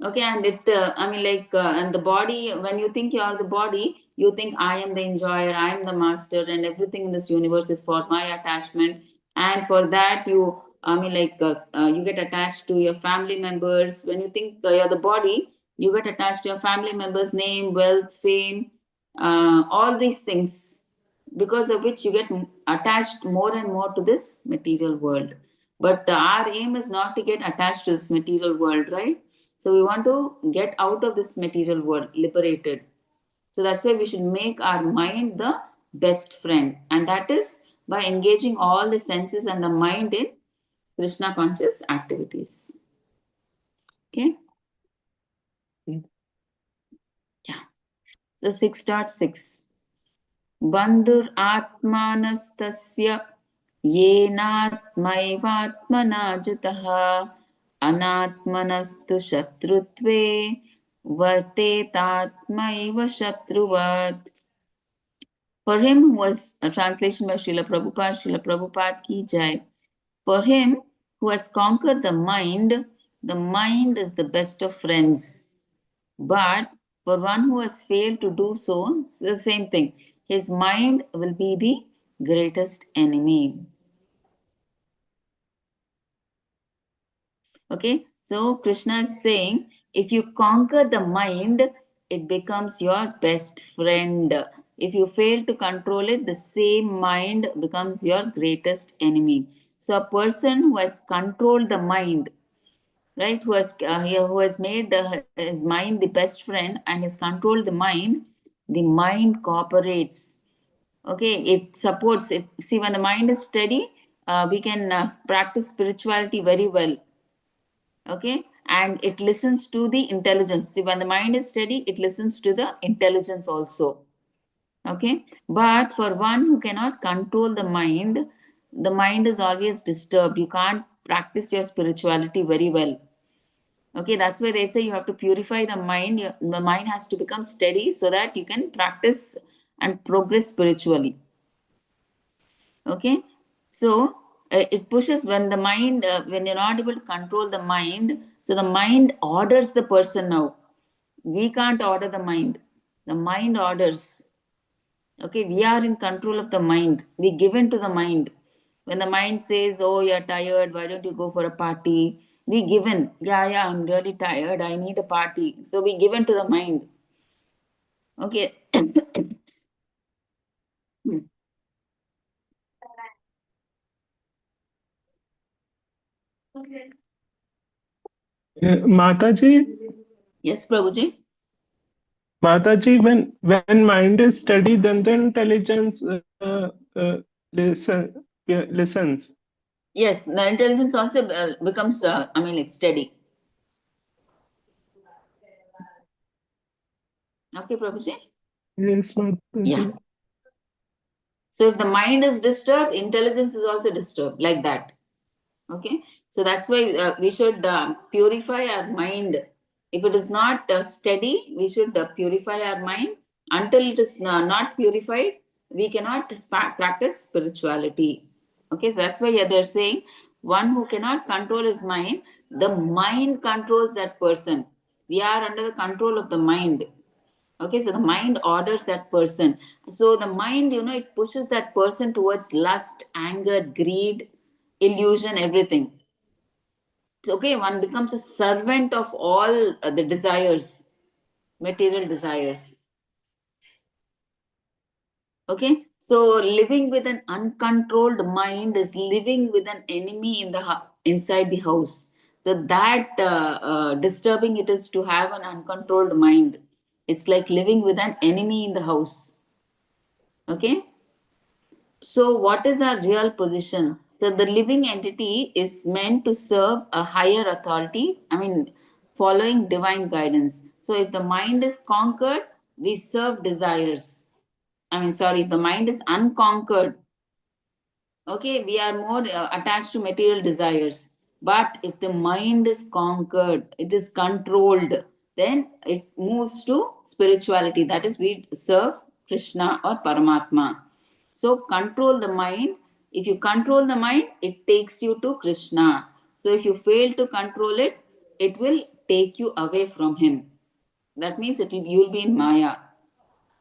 Speaker 1: Okay, and and the body. When you think you are the body, you think I am the enjoyer, I am the master, and everything in this universe is for my attachment. And for that, you get attached to your family members. When you think you're the body, you get attached to your family members' name, wealth, fame, all these things, because of which you get attached more and more to this material world. But our aim is not to get attached to this material world, right? So we want to get out of this material world, liberated. So that's why we should make our mind the best friend. And that is by engaging all the senses and the mind in Krishna conscious activities. Okay? Yeah. So 6.6. Bandhur atmanastasya येनात्मैवात्मना जितः अनात्मनस्तु शत्रुत्वे वर्तेतात्मैव शत्रुवत्. For him who was a translation by Srila Prabhupada ki jai. For him who has conquered the mind is the best of friends. But for one who has failed to do so, it's the same thing. His mind will be the greatest enemy. Okay, so Krishna is saying if you conquer the mind, it becomes your best friend. If you fail to control it, the same mind becomes your greatest enemy. So, a person who has controlled the mind, right, who has made his mind the best friend and has controlled the mind cooperates. Okay, it supports it. See, when the mind is steady, we can practice spirituality very well. Okay, and it listens to the intelligence. See, when the mind is steady, it listens to the intelligence also. Okay, but for one who cannot control the mind is always disturbed. You can't practice your spirituality very well. Okay, that's why they say you have to purify the mind. The mind has to become steady so that you can practice and progress spiritually. Okay, so it pushes when the mind, when you're not able to control the mind, so the mind orders the person now. We can't order the mind orders. Okay, we are in control of the mind. We give in to the mind. When the mind says, oh, you're tired, why don't you go for a party? We give in. Yeah, I'm really tired, I need a party. So we give in to the mind. Okay.
Speaker 3: Mataji,
Speaker 1: Yes, Prabhuji.
Speaker 3: Mataji, when mind is steady, then the intelligence listens.
Speaker 1: Yes, the intelligence also becomes, steady. Okay, Prabhuji?
Speaker 3: Yes, Mataji.
Speaker 1: Yeah. So if the mind is disturbed, intelligence is also disturbed, like that. Okay, so that's why we should purify our mind. If it is not steady, we should purify our mind. Until it is not purified, we cannot practice spirituality. Okay, so that's why they're saying one who cannot control his mind, the mind controls that person. We are under the control of the mind. Okay, so the mind orders that person. So the mind, it pushes that person towards lust, anger, greed, illusion, everything. So, okay, one becomes a servant of all the desires, material desires. Okay, so living with an uncontrolled mind is living with an enemy inside the house. So that disturbing it is to have an uncontrolled mind. It's like living with an enemy in the house. Okay. So, what is our real position? So, the living entity is meant to serve a higher authority, following divine guidance. So, if the mind is conquered, we serve desires. If the mind is unconquered, okay, we are more attached to material desires. But if the mind is conquered, it is controlled, then it moves to spirituality. That is, we serve Krishna or Paramatma. So control the mind. If you control the mind, it takes you to Krishna. So if you fail to control it, it will take you away from him. That means you will be in Maya.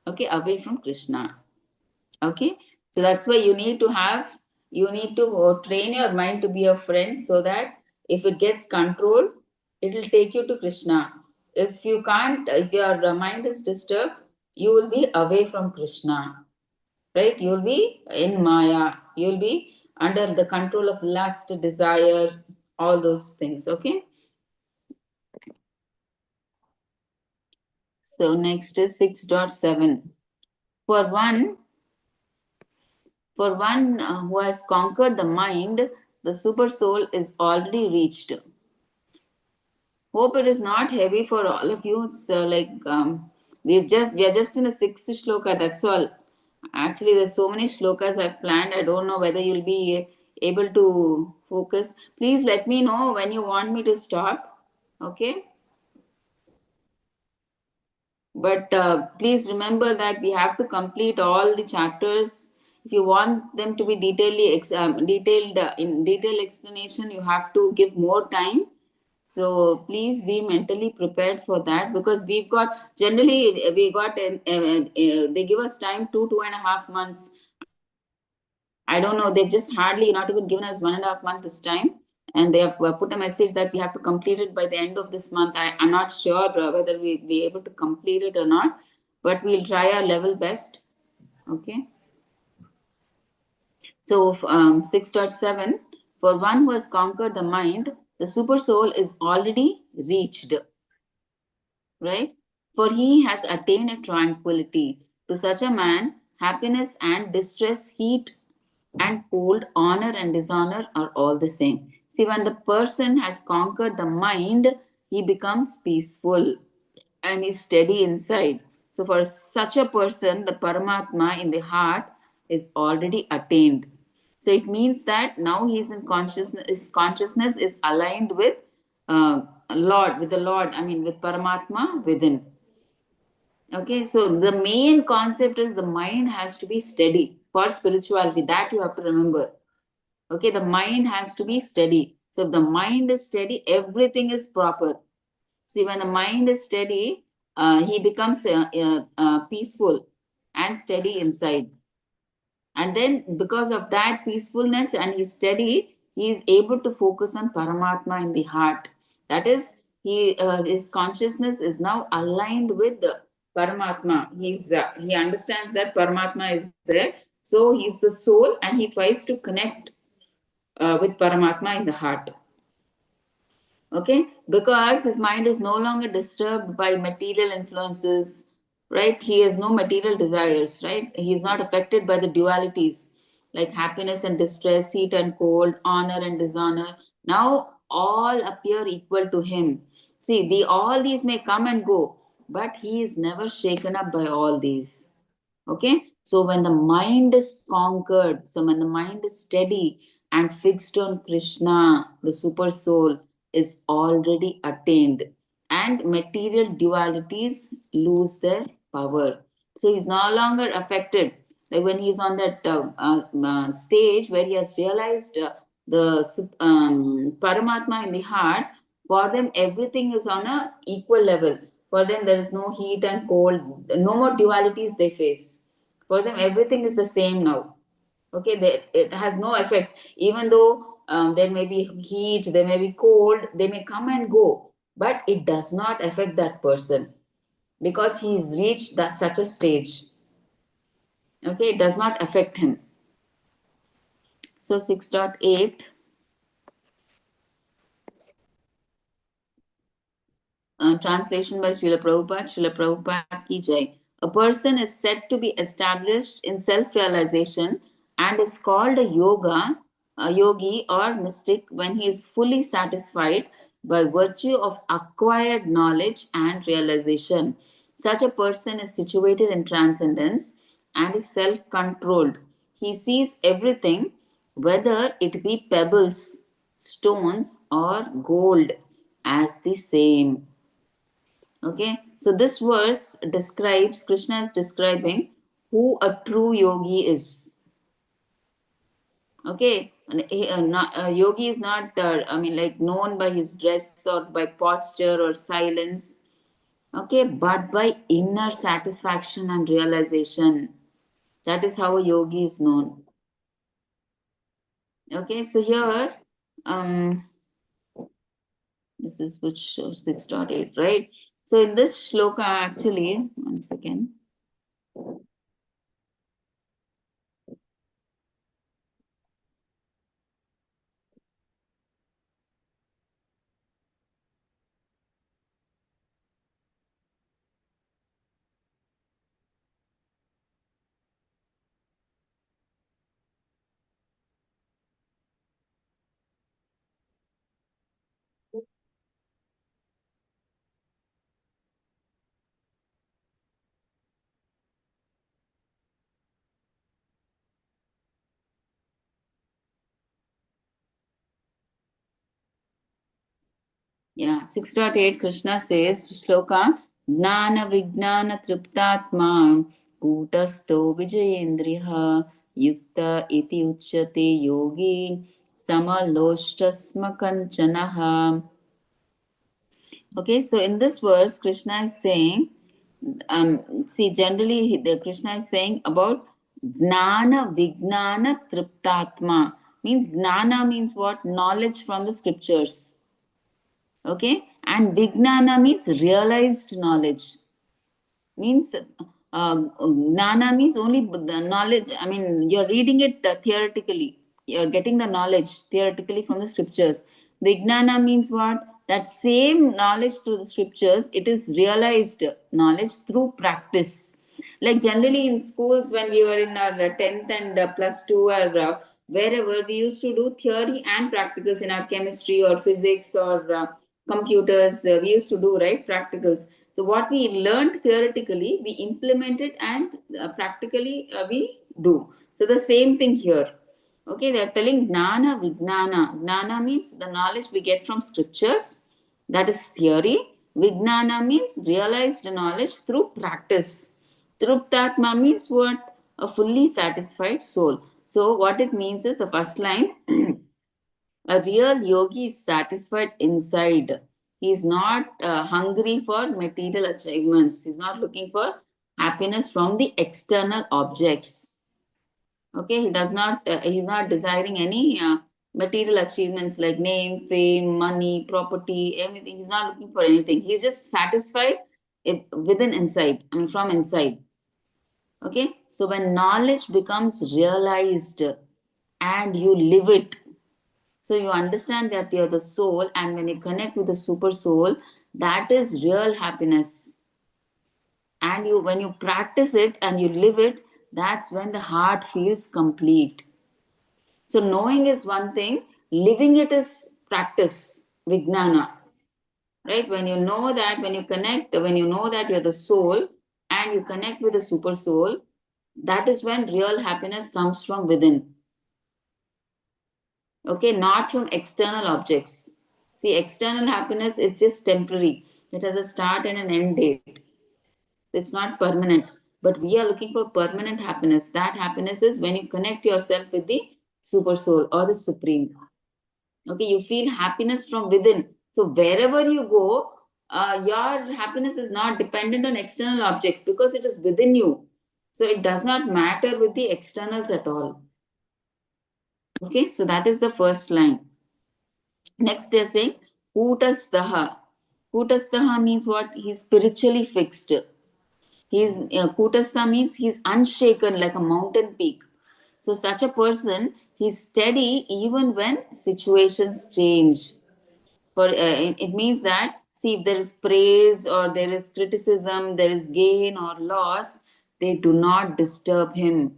Speaker 1: Okay, away from Krishna. Okay, so that's why you need to train your mind to be a friend, so that if it gets controlled, it will take you to Krishna. If you can't, if your mind is disturbed, you will be away from Krishna, right? You will be in Maya, you will be under the control of lust, desire, all those things. Okay, so next is 6.7. for one who has conquered the mind, the super soul is already reached. Hope it is not heavy for all of you. It's we are just in the sixth shloka. That's all. Actually, there's so many shlokas I've planned. I don't know whether you'll be able to focus. Please let me know when you want me to stop. Okay. But please remember that we have to complete all the chapters. If you want them to be detailed in detailed explanation, you have to give more time. So please be mentally prepared for that, because we've got generally we got they give us time 2.5 months. I don't know, they've just hardly not even given us 1.5 months this time, and they have put a message that we have to complete it by the end of this month. I'm not sure whether we'll be able to complete it or not, but we'll try our level best. Okay. So 6.7, for one who has conquered the mind, the super soul is already reached, right? For he has attained a tranquility. To such a man, happiness and distress, heat and cold, honor and dishonor are all the same. See, when the person has conquered the mind, he becomes peaceful and is steady inside. So, for such a person, the Paramatma in the heart is already attained. So, it means that now he is in consciousness, his consciousness is aligned with Lord, with the Lord, I mean, with Paramatma within. Okay, so the main concept is the mind has to be steady for spirituality. That you have to remember. Okay, the mind has to be steady. So if the mind is steady, everything is proper. See, when the mind is steady, he becomes peaceful and steady inside. And then because of that peacefulness and he's steady, he is able to focus on Paramatma in the heart. That is, his consciousness is now aligned with the Paramatma. He understands that Paramatma is there. So he's the soul and he tries to connect with Paramatma in the heart. Okay, because his mind is no longer disturbed by material influences, right? He has no material desires, right? He is not affected by the dualities like happiness and distress, heat and cold, honor and dishonor. Now all appear equal to him. See, all these may come and go, but he is never shaken up by all these. Okay, so when the mind is conquered, so when the mind is steady and fixed on Krishna, the super soul is already attained, and material dualities lose their power. So he's no longer affected. Like when he's on that stage where he has realized the Paramatma in the heart, for them everything is on a equal level. For them there is no heat and cold, no more dualities they face. For them everything is the same now. Okay, it has no effect. Even though there may be heat, there may be cold, they may come and go, but it does not affect that person because he's reached that such a stage. Okay, it does not affect him. So 6.8, translation by Srila Prabhupada ki jai. A person is said to be established in self-realization and is called a yogi or mystic when he is fully satisfied by virtue of acquired knowledge and realization. Such a person is situated in transcendence and is self-controlled. He sees everything, whether it be pebbles stones or gold as the same. Okay, so this verse describes, Krishna is describing who a true yogi is. Okay, yogi is not, like known by his dress or by posture or silence. Okay, but by inner satisfaction and realization. That is how a yogi is known. Okay, so here, this is which 6.8, right? So in this shloka, actually, one second. Yeah, 6.8 Krishna says, Shloka, Gnana Vijnana Triptatma Kutasto Vijayendriha Yukta Iti Uchyate Yogi Samaloshtasma Kanchanaha. Okay, so in this verse, Krishna is saying, see, generally the Krishna is saying about Gnana Vijnana Triptatma. Means Gnana means what? Knowledge from the scriptures. Okay, and Vijnana means realized knowledge. Means Gnana means only the knowledge. I mean, you're reading it theoretically. You're getting the knowledge theoretically from the scriptures. Vijnana means what? That same knowledge through the scriptures, it is realized knowledge through practice. Like generally in schools, when we were in our 10th and plus 2 or wherever, we used to do theory and practicals in our chemistry or physics or computers. We used to do, right, practicals. So what we learned theoretically, we implement it, and practically we do. So the same thing here. Okay, they are telling Gnana Vijnana. Gnana means the knowledge we get from scriptures, that is theory. Vijnana means realized knowledge through practice. Truptatma means what? A fully satisfied soul. So what it means is, the first line, a real yogi is satisfied inside. He is not hungry for material achievements. He is not looking for happiness from the external objects. Okay, he does not. He is not desiring any material achievements like name, fame, money, property, everything. He's not looking for anything. He's just satisfied it within inside. I mean, from inside. Okay, so when knowledge becomes realized and you live it, so you understand that you're the soul, and when you connect with the super soul, that is real happiness. And you, when you practice it and you live it, that's when the heart feels complete. So knowing is one thing, living it is practice, vijnana. Right? When you know that, when you connect, when you know that you're the soul and you connect with the super soul, that is when real happiness comes from within. Okay, not from external objects. See, external happiness is just temporary. It has a start and an end date. It's not permanent. But we are looking for permanent happiness. That happiness is when you connect yourself with the super soul or the supreme. Okay, you feel happiness from within. So wherever you go, your happiness is not dependent on external objects because it is within you. So it does not matter with the externals at all. Okay, so that is the first line. Next, they're saying Kutastaha. Kutastaha means what? He's spiritually fixed. He's Kutastha means he's unshaken like a mountain peak. So such a person, he's steady even when situations change. For it means that, see, if there is praise or there is criticism, there is gain or loss, they do not disturb him.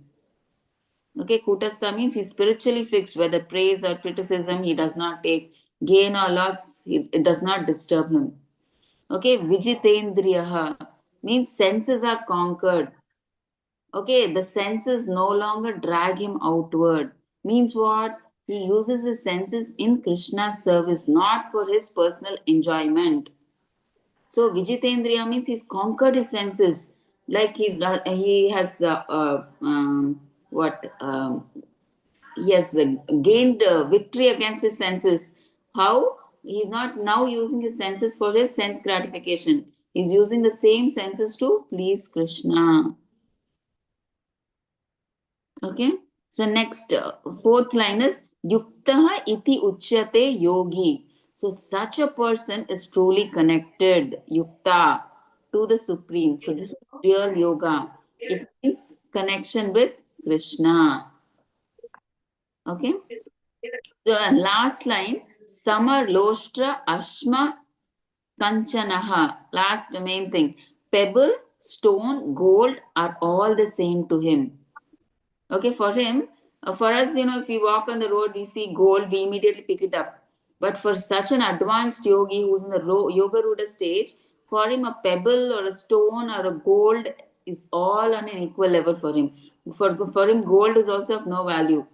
Speaker 1: Okay, Kutastha means he's spiritually fixed, whether praise or criticism, he does not take. Gain or loss, it does not disturb him. Okay, Vijitendriyaha means senses are conquered. Okay, the senses no longer drag him outward. Means what? he uses his senses in Krishna's service, not for his personal enjoyment. So Vijitendriya means he's conquered his senses, like he has what he has gained victory against his senses. How? He's not now using his senses for his sense gratification. He's using the same senses to please Krishna. Okay. So next, fourth line is Yuktaha iti uchyate yogi. So such a person is truly connected, Yukta, to the Supreme. So this is real yoga. It means connection with Krishna. Okay. So last line, Samar Loshtra Ashma Kanchanaha. Last main thing. Pebble, stone, gold are all the same to him. Okay, for him, for us, if we walk on the road, we see gold, we immediately pick it up. But for such an advanced yogi who's in the Yoga Ruda stage, for him, a pebble or a stone or a gold is all on an equal level for him. For him, gold is also of no value.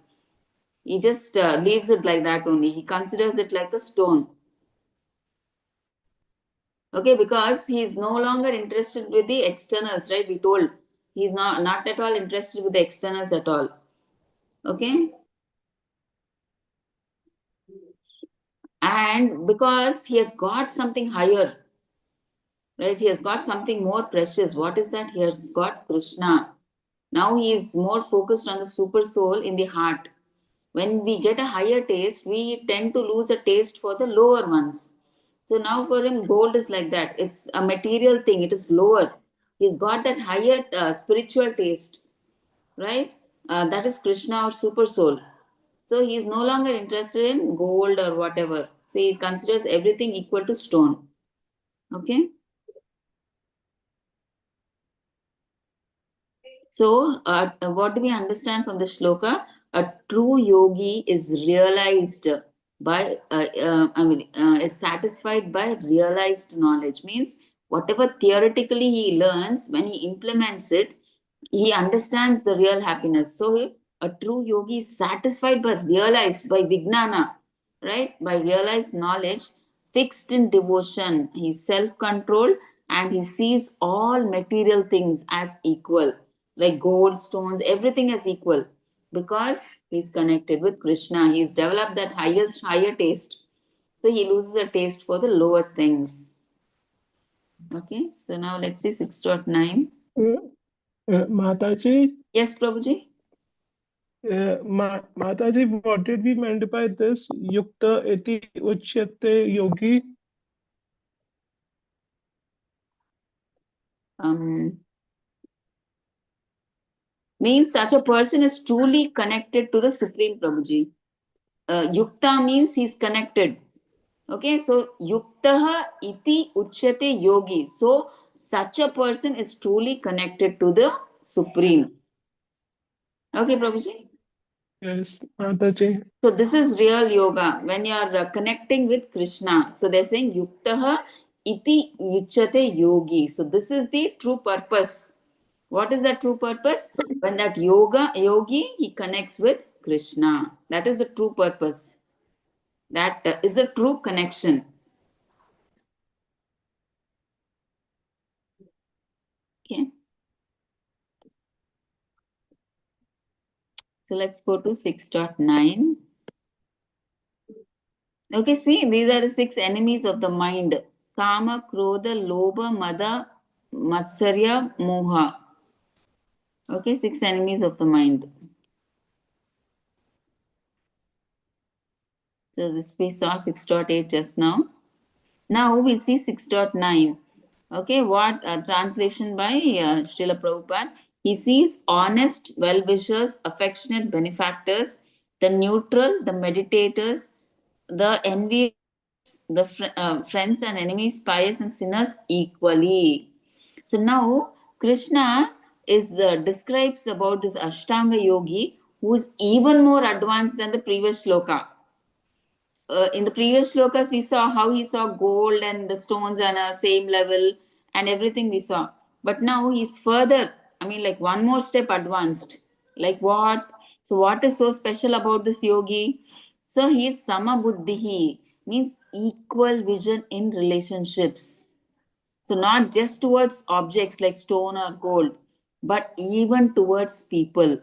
Speaker 1: He just leaves it like that only. He considers it like a stone. Okay, because he is no longer interested with the externals, right? We told he's not at all interested with the externals at all. Okay. And because he has got something higher, right? He has got something more precious. What is that? He has got Krishna. Now he is more focused on the super soul in the heart. When we get a higher taste, we tend to lose a taste for the lower ones. So now for him, gold is like that. It's a material thing. It is lower. He's got that higher spiritual taste, right? That is Krishna or super soul. So he is no longer interested in gold or whatever. So he considers everything equal to stone. Okay. So what do we understand from the shloka? A true yogi is realized by, is satisfied by realized knowledge. Means whatever theoretically he learns, when he implements it, he understands the real happiness. So a true yogi is satisfied by realized, by vijnana, right? By realized knowledge, fixed in devotion. He's self-controlled and he sees all material things as equal, like gold, stones, everything as equal, because he's connected with Krishna. He's developed that higher taste. So he loses a taste for the lower things. Okay, so now let's see 6.9.
Speaker 3: Mataji,
Speaker 1: Yes, Prabhuji.
Speaker 3: Mataji, what did we meant by this Yukta iti uchyate yogi?
Speaker 1: Means such a person is truly connected to the Supreme, Prabhuji. Yukta means he's connected. Okay, so Yuktaha iti uchyate yogi. So such a person is truly connected to the Supreme. Okay, Prabhuji.
Speaker 3: Yes, Mataji.
Speaker 1: So this is real yoga when you are connecting with Krishna. So they're saying Yuktaha iti uchyate yogi. So this is the true purpose. What is that true purpose? When that yogi, he connects with Krishna. That is the true purpose. That is a true connection. Okay. So let's go to 6.9. Okay, see, these are the 6 enemies of the mind. Kama, Krodha, Lobha, Mada, Matsarya, Moha. Okay, 6 enemies of the mind. So this we saw 6.8 just now. Now we'll see 6.9. Okay, what translation by Srila Prabhupada? He sees honest well-wishers, affectionate benefactors, the neutral, the meditators, the envious, the friends and enemies, pious and sinners equally. So now Krishna is describes about this Ashtanga yogi who is even more advanced than the previous shloka. In the previous shlokas, we saw how he saw gold and the stones on a same level and everything we saw. But now he's further, I mean, like one more step advanced. Like what? So, what is so special about this yogi? So he is samabuddhihi, means equal vision in relationships. So not just towards objects like stone or gold, but even towards people.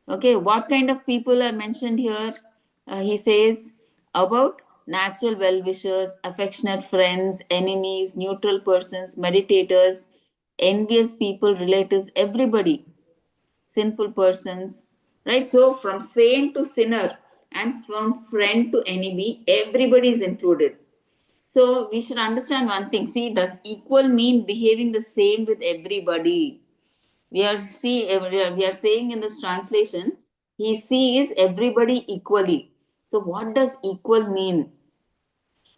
Speaker 1: Okay, what kind of people are mentioned here? He says about natural well wishers, affectionate friends, enemies, neutral persons, meditators, envious people, relatives, everybody, sinful persons, right? So, from saint to sinner and from friend to enemy, everybody is included. So, we should understand one thing. See, does equal mean behaving the same with everybody? We are saying in this translation, he sees everybody equally. So what does equal mean?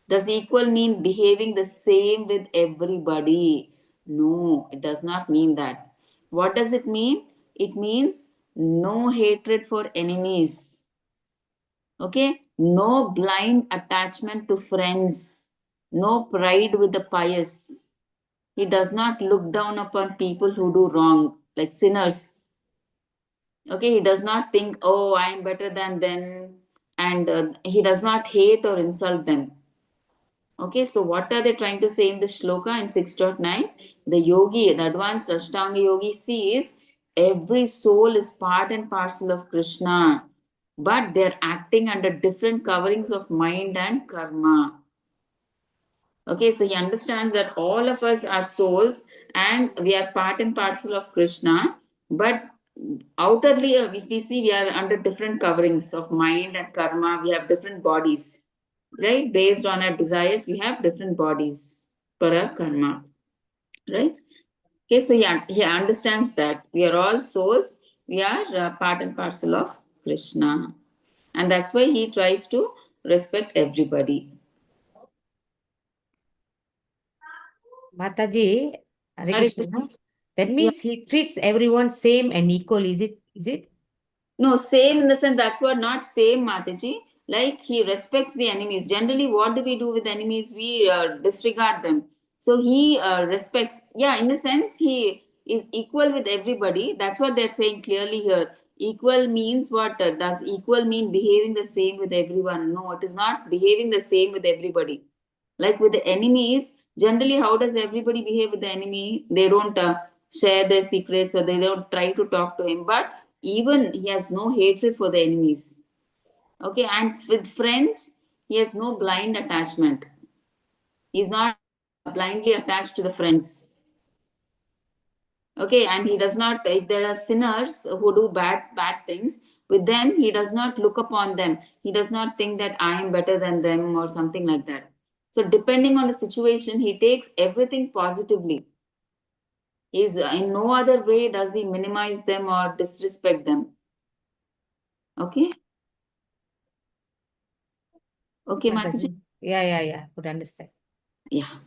Speaker 1: Does equal mean behaving the same with everybody? No, it does not mean that. What does it mean? It means no hatred for enemies. Okay, no blind attachment to friends, no pride with the pious. He does not look down upon people who do wrong, like sinners. Okay, he does not think, oh, I am better than them, and he does not hate or insult them. Okay, so what are they trying to say in the shloka in 6.9? The yogi, the advanced Ashtanga yogi, sees every soul is part and parcel of Krishna, but they're acting under different coverings of mind and karma. Okay, so he understands that all of us are souls and we are part and parcel of Krishna, but outwardly, if we see, we are under different coverings of mind and karma. We have different bodies, right? Based on our desires, we have different bodies for our karma, right? Okay, so he understands that we are all souls, we are part and parcel of Krishna, and that's why he tries to respect everybody.
Speaker 2: Mataji, Hare
Speaker 1: Hare
Speaker 2: Krishna.
Speaker 1: Krishna.
Speaker 2: That
Speaker 1: Yeah.
Speaker 2: means he treats everyone same and equal. Is it? Is it?
Speaker 1: No, same in the sense that's what not same, Mataji. Like he respects the enemies. Generally, what do we do with enemies? We disregard them. So he respects. Yeah, in a sense, he is equal with everybody. That's what they're saying clearly here. Equal means what? Does equal mean behaving the same with everyone? No, it is not behaving the same with everybody. Like with the enemies, generally, how does everybody behave with the enemy? They don't share their secrets or they don't try to talk to him. But even he has no hatred for the enemies. Okay, and with friends, he has no blind attachment. He's not blindly attached to the friends. Okay, and he does not, if there are sinners who do bad things, with them, he does not look upon them. He does not think that I am better than them or something like that. So, depending on the situation, he takes everything positively. He's in no other way does he minimize them or disrespect them. Okay? Okay, Mataji?
Speaker 2: Mataji. Yeah. Could understand.
Speaker 1: Yeah.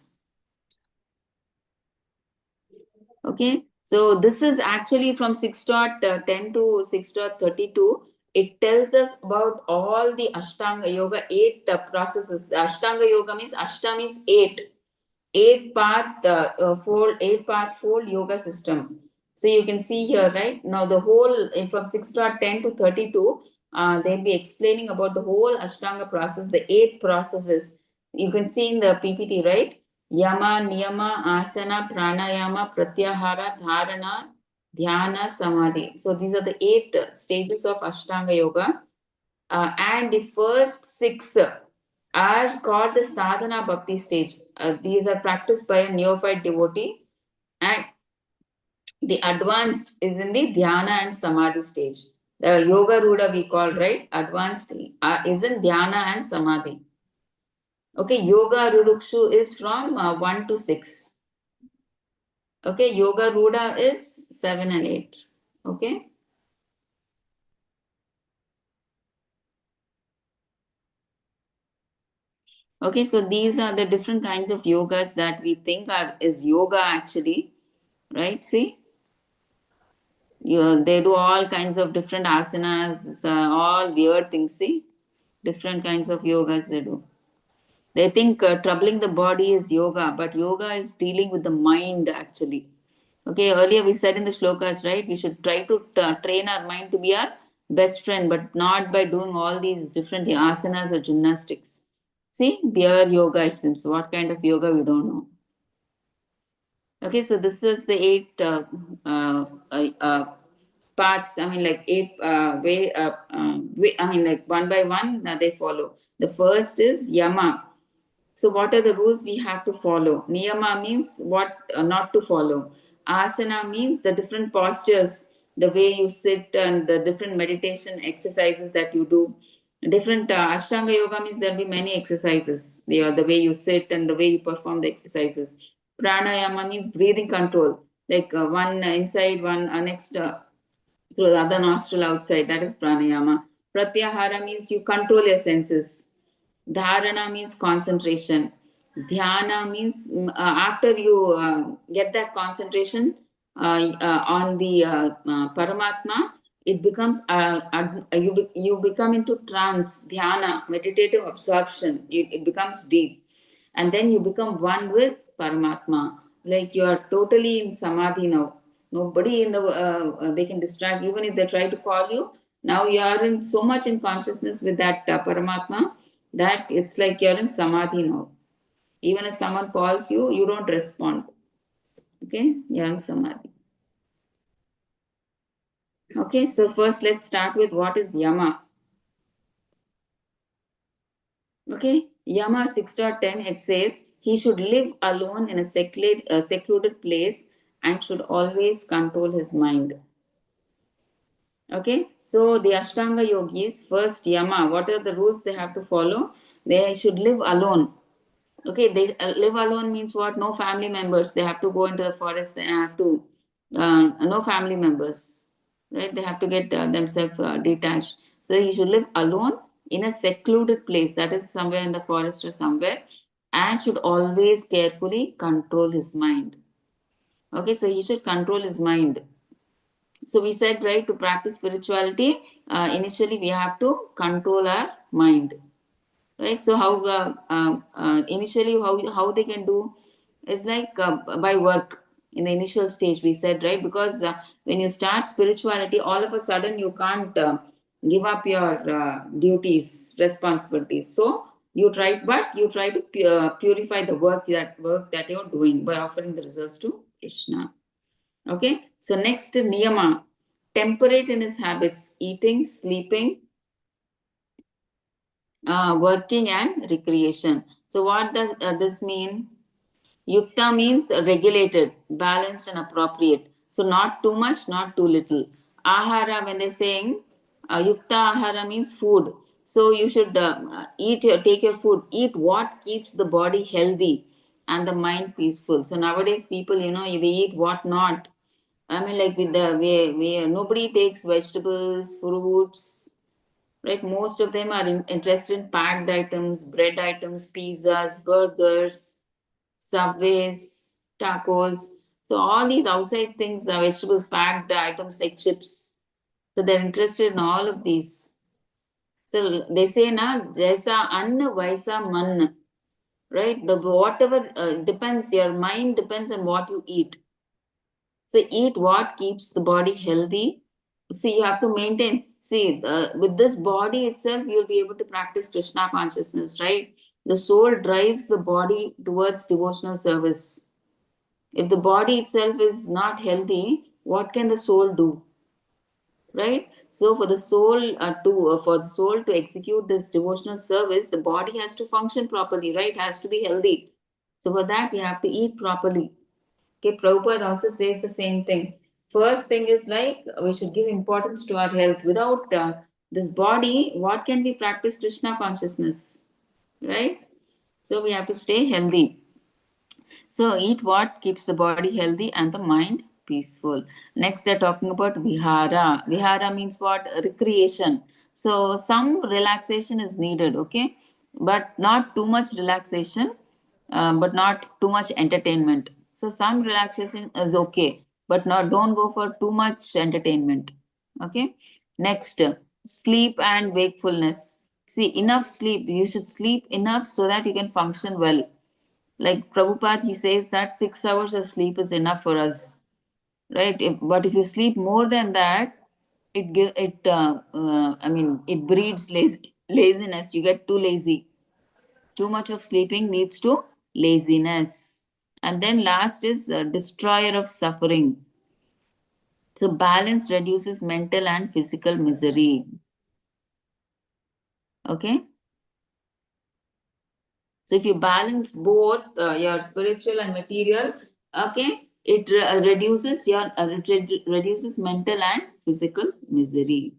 Speaker 1: Okay, so this is actually from 6.10 to 6.32. It tells us about all the Ashtanga Yoga, 8 processes. Ashtanga Yoga means Ashta means 8. 8 part yoga system. So you can see here, right? Now the whole from 6.10 to 32, they'll be explaining about the whole Ashtanga process, the 8 processes. You can see in the PPT, right? Yama, Niyama, Asana, Pranayama, Pratyahara, Dharana, Dhyana, Samadhi. So these are the 8 stages of Ashtanga Yoga. And the first 6 are called the sadhana bhakti stage. These are practiced by a neophyte devotee, and the advanced is in the dhyana and samadhi stage. The yoga ruda we call, right? Advanced is in dhyana and samadhi. Okay, yoga rurukshu is from 1 to 6. Okay, yoga ruda is 7 and 8. Okay. Okay, so these are the different kinds of yogas that we think is yoga actually, right? See, they do all kinds of different asanas, all weird things. See, different kinds of yogas they do. They think troubling the body is yoga, but yoga is dealing with the mind actually. Okay, earlier we said in the shlokas, right? We should try to train our mind to be our best friend, but not by doing all these different asanas or gymnastics. See, pure yoga it seems. What kind of yoga we don't know. Okay, so this is the 8 parts. I mean, like 8 I mean, like one by one they follow. The first is yama. So, what are the rules we have to follow? Niyama means what not to follow. Asana means the different postures, the way you sit, and the different meditation exercises that you do. Different Ashtanga yoga means there will be many exercises. The way you sit and the way you perform the exercises. Pranayama means breathing control, like one inside, one next through the other nostril outside. That is pranayama. Pratyahara means you control your senses. Dharana means concentration. Dhyana means after you get that concentration on the Paramatma, it becomes you become into trance, dhyana, meditative absorption. It becomes deep, and then you become one with Paramatma. Like you are totally in samadhi now. Nobody in the they can distract, even if they try to call you. Now you are in so much in consciousness with that Paramatma that it's like you're in samadhi now. Even if someone calls you, you don't respond. Okay, you're in samadhi. Okay, so first let's start with what is yama. Okay, yama 6.10 it says he should live alone in a secluded place and should always control his mind. Okay, so the Ashtanga yogis, first yama, what are the rules they have to follow? They should live alone. Okay, they live alone means what? No family members. They have to go into the forest. They have to no family members, right? They have to get themselves detached. So he should live alone in a secluded place, that is somewhere in the forest or somewhere, and should always carefully control his mind. Okay, so he should control his mind. So we said, right, to practice spirituality, initially we have to control our mind, right? So how initially how they can do is like by work in the initial stage, we said, right? Because when you start spirituality, all of a sudden you can't give up your duties, responsibilities. So you try, but you try to purify the work that you're doing by offering the results to Krishna. Okay, so next niyama, temperate in his habits, eating, sleeping, working and recreation. So what does this mean? Yukta means regulated, balanced and appropriate. So not too much, not too little. Ahara, when they're saying Yukta ahara means food. So you should take your food, eat what keeps the body healthy and the mind peaceful. So nowadays people, they eat what not. I mean, like with the way nobody takes vegetables, fruits, right? Most of them are interested in packed items, bread items, pizzas, burgers, subways, tacos. So all these outside things are vegetables, packed items like chips. So they're interested in all of these. So they say na jaisa anna vaisa man, right? The whatever depends, your mind depends on what you eat. So eat what keeps the body healthy. See, you have to maintain. See, with this body itself, you'll be able to practice Krishna consciousness, right? The soul drives the body towards devotional service. If the body itself is not healthy, what can the soul do? Right? So for the soul to execute this devotional service, the body has to function properly, right? Has to be healthy. So for that, you have to eat properly. Okay, Prabhupada also says the same thing. First thing is like we should give importance to our health. Without this body, what can we practice Krishna consciousness? Right? So we have to stay healthy. So eat what keeps the body healthy and the mind peaceful. Next, they're talking about vihara. Vihara means what? Recreation. So some relaxation is needed, okay? But not too much relaxation, but not too much entertainment. So some relaxation is okay, but not don't go for too much entertainment. Okay. Next, sleep and wakefulness. See, enough sleep. You should sleep enough so that you can function well. Like Prabhupada, he says that 6 hours of sleep is enough for us, right? But if you sleep more than that, it breeds laziness. You get too lazy. Too much of sleeping leads to laziness. And then last is destroyer of suffering. So balance reduces mental and physical misery. Okay. So if you balance both your spiritual and material, okay, it reduces mental and physical misery.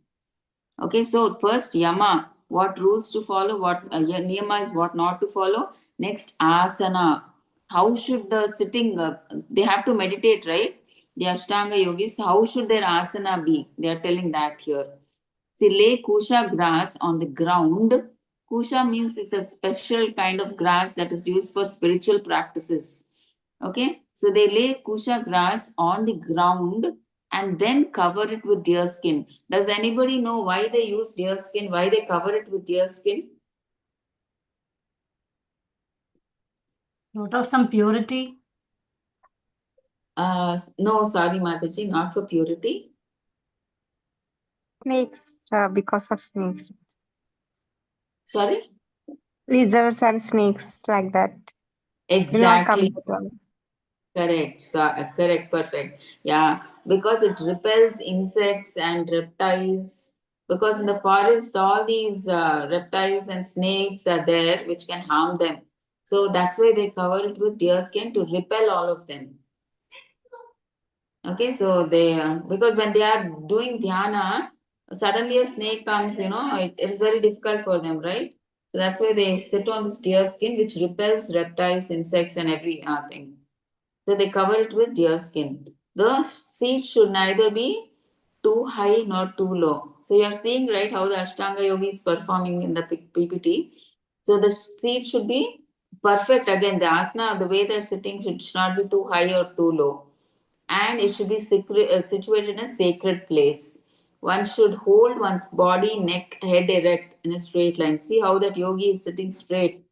Speaker 1: Okay, so first yama, what rules to follow, what niyama is what not to follow. Next asana, how should the sitting? They have to meditate, right? The Ashtanga yogis, how should their asana be? They are telling that here. See, lay kusha grass on the ground. Kusha means it's a special kind of grass that is used for spiritual practices. Okay, so they lay kusha grass on the ground and then cover it with deer skin. Does anybody know why they use deer skin? Why they cover it with deer skin?
Speaker 4: Out of some purity.
Speaker 1: No, sorry, Mataji, not for purity.
Speaker 5: Snakes, because of snakes.
Speaker 1: Sorry?
Speaker 5: Lizards and snakes like that. Will not come
Speaker 1: Exactly.
Speaker 5: to them.
Speaker 1: Correct. Correct. Perfect. Yeah, because it repels insects and reptiles. Because in the forest, all these reptiles and snakes are there, which can harm them. So that's why they cover it with deer skin to repel all of them. Okay, so they because when they are doing dhyana, suddenly a snake comes. It's very difficult for them, right? So that's why they sit on this deer skin, which repels reptiles, insects, and every thing. So they cover it with deer skin. The seat should neither be too high nor too low. So you are seeing, right, how the Ashtanga Yogi is performing in the PPT. So the seat should be perfect. Again, the asana, the way they're sitting should not be too high or too low. And it should be situated in a sacred place. One should hold one's body, neck, head erect in a straight line. See how that yogi is sitting straight,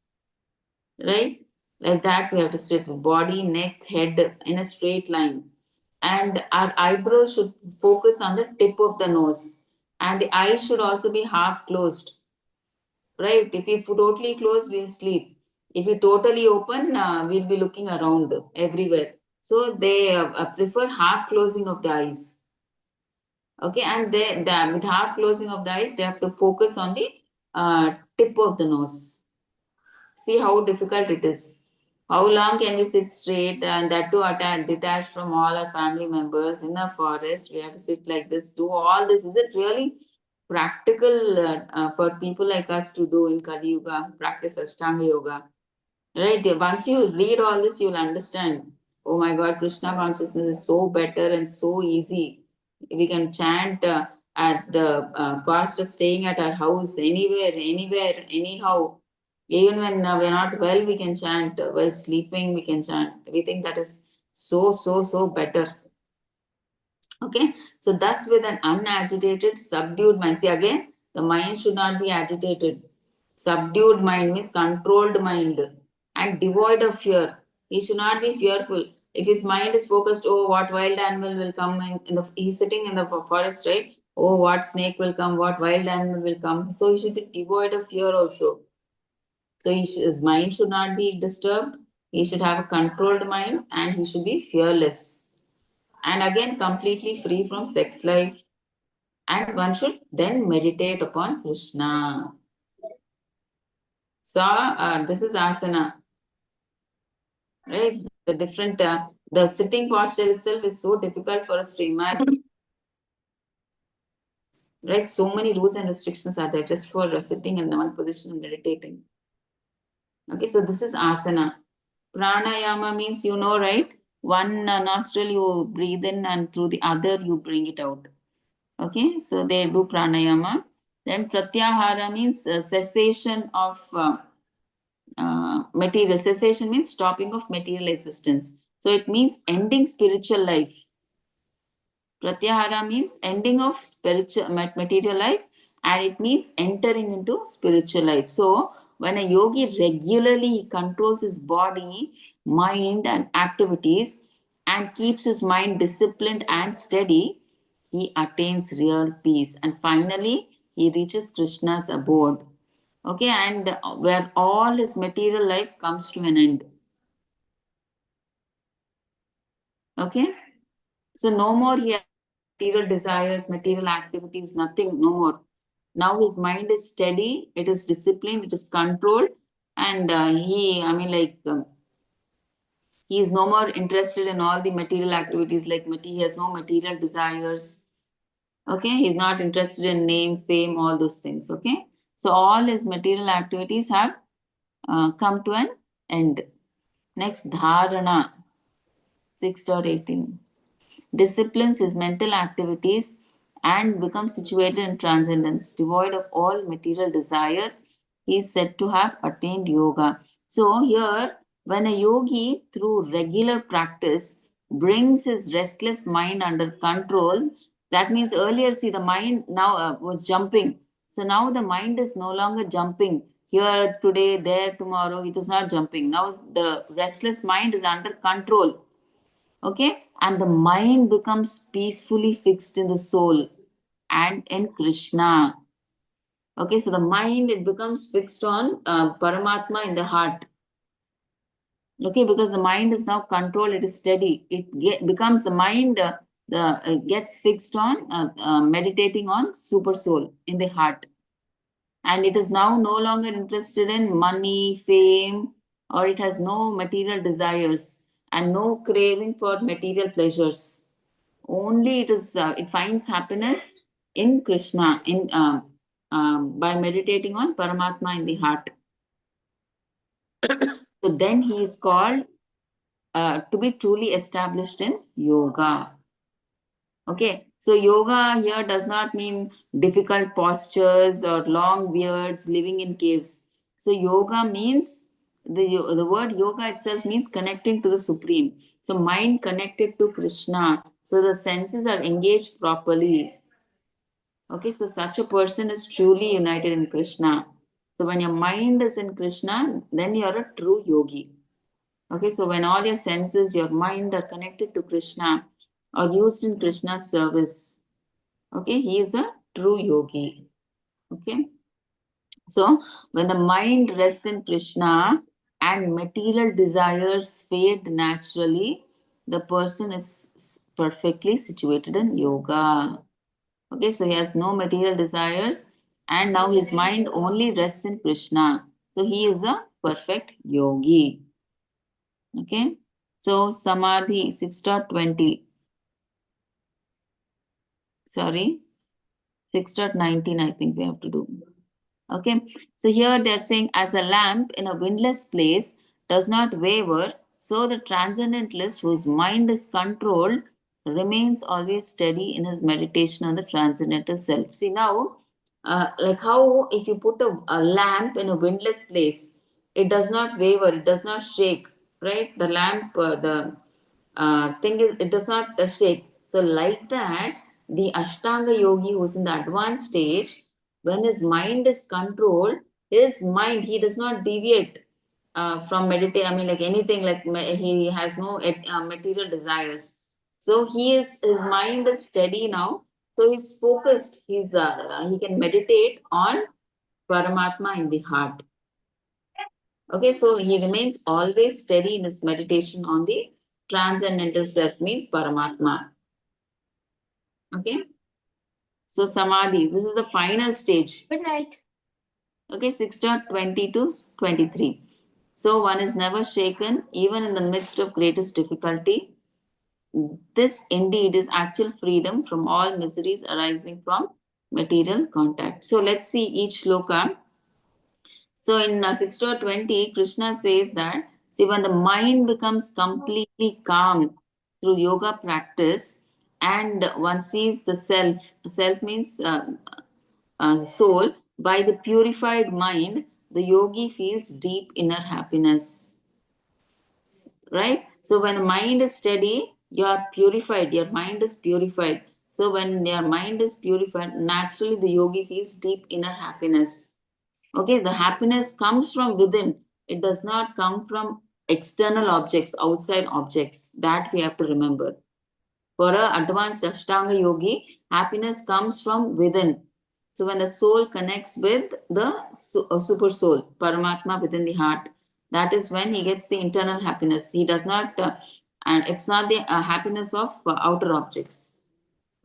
Speaker 1: right? Like that, we have to sit with body, neck, head in a straight line. And our eyebrows should focus on the tip of the nose. And the eyes should also be half closed, right? If we totally close, we'll sleep. If we totally open, we'll be looking around everywhere. So they prefer half closing of the eyes. Okay, and with half closing of the eyes, they have to focus on the tip of the nose. See how difficult it is. How long can we sit straight and that too detached from all our family members in a forest? We have to sit like this, do all this. Is it really practical for people like us to do in Kali Yuga, practice Ashtanga Yoga? Right? Once you read all this, you'll understand. Oh my God, Krishna consciousness is so better and so easy. We can chant at the cost of staying at our house, anywhere, anyhow. Even when we're not well, we can chant. While sleeping, we can chant. We think that is so better. Okay, so thus with an unagitated, subdued mind. See again, the mind should not be agitated. Subdued mind means controlled mind and devoid of fear. He should not be fearful. If his mind is focused, oh, what wild animal will come he's sitting in the forest, right? Oh, what snake will come, what wild animal will come. So he should be devoid of fear also. So his mind should not be disturbed. He should have a controlled mind and he should be fearless. And again, completely free from sex life. And one should then meditate upon Krishna. So this is asana. Right? The different, the sitting posture itself is so difficult for us to imagine. Right? So many rules and restrictions are there just for sitting in one position and meditating. Okay, so this is asana. Pranayama means, right? One nostril you breathe in and through the other you bring it out. Okay, so they do pranayama. Then pratyahara means cessation of material. Cessation means stopping of material existence. So it means ending spiritual life. Pratyahara means ending of spiritual material life, and it means entering into spiritual life. So when a yogi regularly controls his body, mind, and activities and keeps his mind disciplined and steady, he attains real peace. And finally, he reaches Krishna's abode. Okay, and where all his material life comes to an end. Okay, so no more he has material desires, material activities, nothing, no more. Now his mind is steady, it is disciplined, it is controlled, and he is no more interested in all the material activities, like he has no material desires. Okay, he's not interested in name, fame, all those things. Okay, so all his material activities have come to an end. Next, dharana, 6.18. Disciplines his mental activities and becomes situated in transcendence, devoid of all material desires. He is said to have attained yoga. So here, when a yogi, through regular practice, brings his restless mind under control, that means earlier, see, the mind now was jumping. So now the mind is no longer jumping. Here, today, there, tomorrow, it is not jumping. Now the restless mind is under control. Okay, and the mind becomes peacefully fixed in the soul and in Krishna. Okay, so the mind, it becomes fixed on Paramatma in the heart. Okay, because the mind is now controlled, it is steady. It becomes the mind, gets fixed on meditating on super soul in the heart. And it is now no longer interested in money, fame, or it has no material desires and no craving for material pleasures. Only it finds happiness in Krishna by meditating on Paramatma in the heart. So then he is called to be truly established in yoga. Okay, so yoga here does not mean difficult postures or long beards, living in caves. So yoga means, the word yoga itself means connecting to the Supreme. So mind connected to Krishna. So the senses are engaged properly. Okay, so such a person is truly united in Krishna. So when your mind is in Krishna, then you are a true yogi. Okay, so when all your senses, your mind are connected to Krishna or used in Krishna's service, okay, he is a true yogi. Okay, so when the mind rests in Krishna and material desires fade naturally, the person is perfectly situated in yoga. Okay, so he has no material desires and now his mind only rests in Krishna. So he is a perfect yogi. Okay, so Samadhi 6.20. Sorry, 6.19 I think we have to do. Okay, so here they're saying, as a lamp in a windless place does not waver, so the transcendentalist whose mind is controlled remains always steady in his meditation on the transcendental self. See now, like how if you put a lamp in a windless place, it does not waver, it does not shake, right? The lamp, the thing is, it does not shake. So like that, the Ashtanga yogi who's in the advanced stage, when his mind is controlled, his mind, he does not deviate from meditate. I mean, like anything, like he has no material desires. So his mind is steady now. So he's focused. He can meditate on Paramatma in the heart. Okay, so he remains always steady in his meditation on the transcendental self, means Paramatma. Okay, so Samadhi, this is the final stage.
Speaker 5: Good night.
Speaker 1: Okay, 6.20 to 23. So one is never shaken, even in the midst of greatest difficulty. This indeed is actual freedom from all miseries arising from material contact. So let's see each shloka. So in 6.20, Krishna says that, see, when the mind becomes completely calm through yoga practice and one sees the self means soul, by the purified mind, the yogi feels deep inner happiness. Right? So when the mind is steady, you are purified, your mind is purified. So when your mind is purified, naturally the yogi feels deep inner happiness. Okay, the happiness comes from within. It does not come from external objects, outside objects. That we have to remember. For an advanced Ashtanga yogi, happiness comes from within. So when the soul connects with the super soul, Paramatma within the heart, that is when he gets the internal happiness. He does not, and it's not the happiness of outer objects.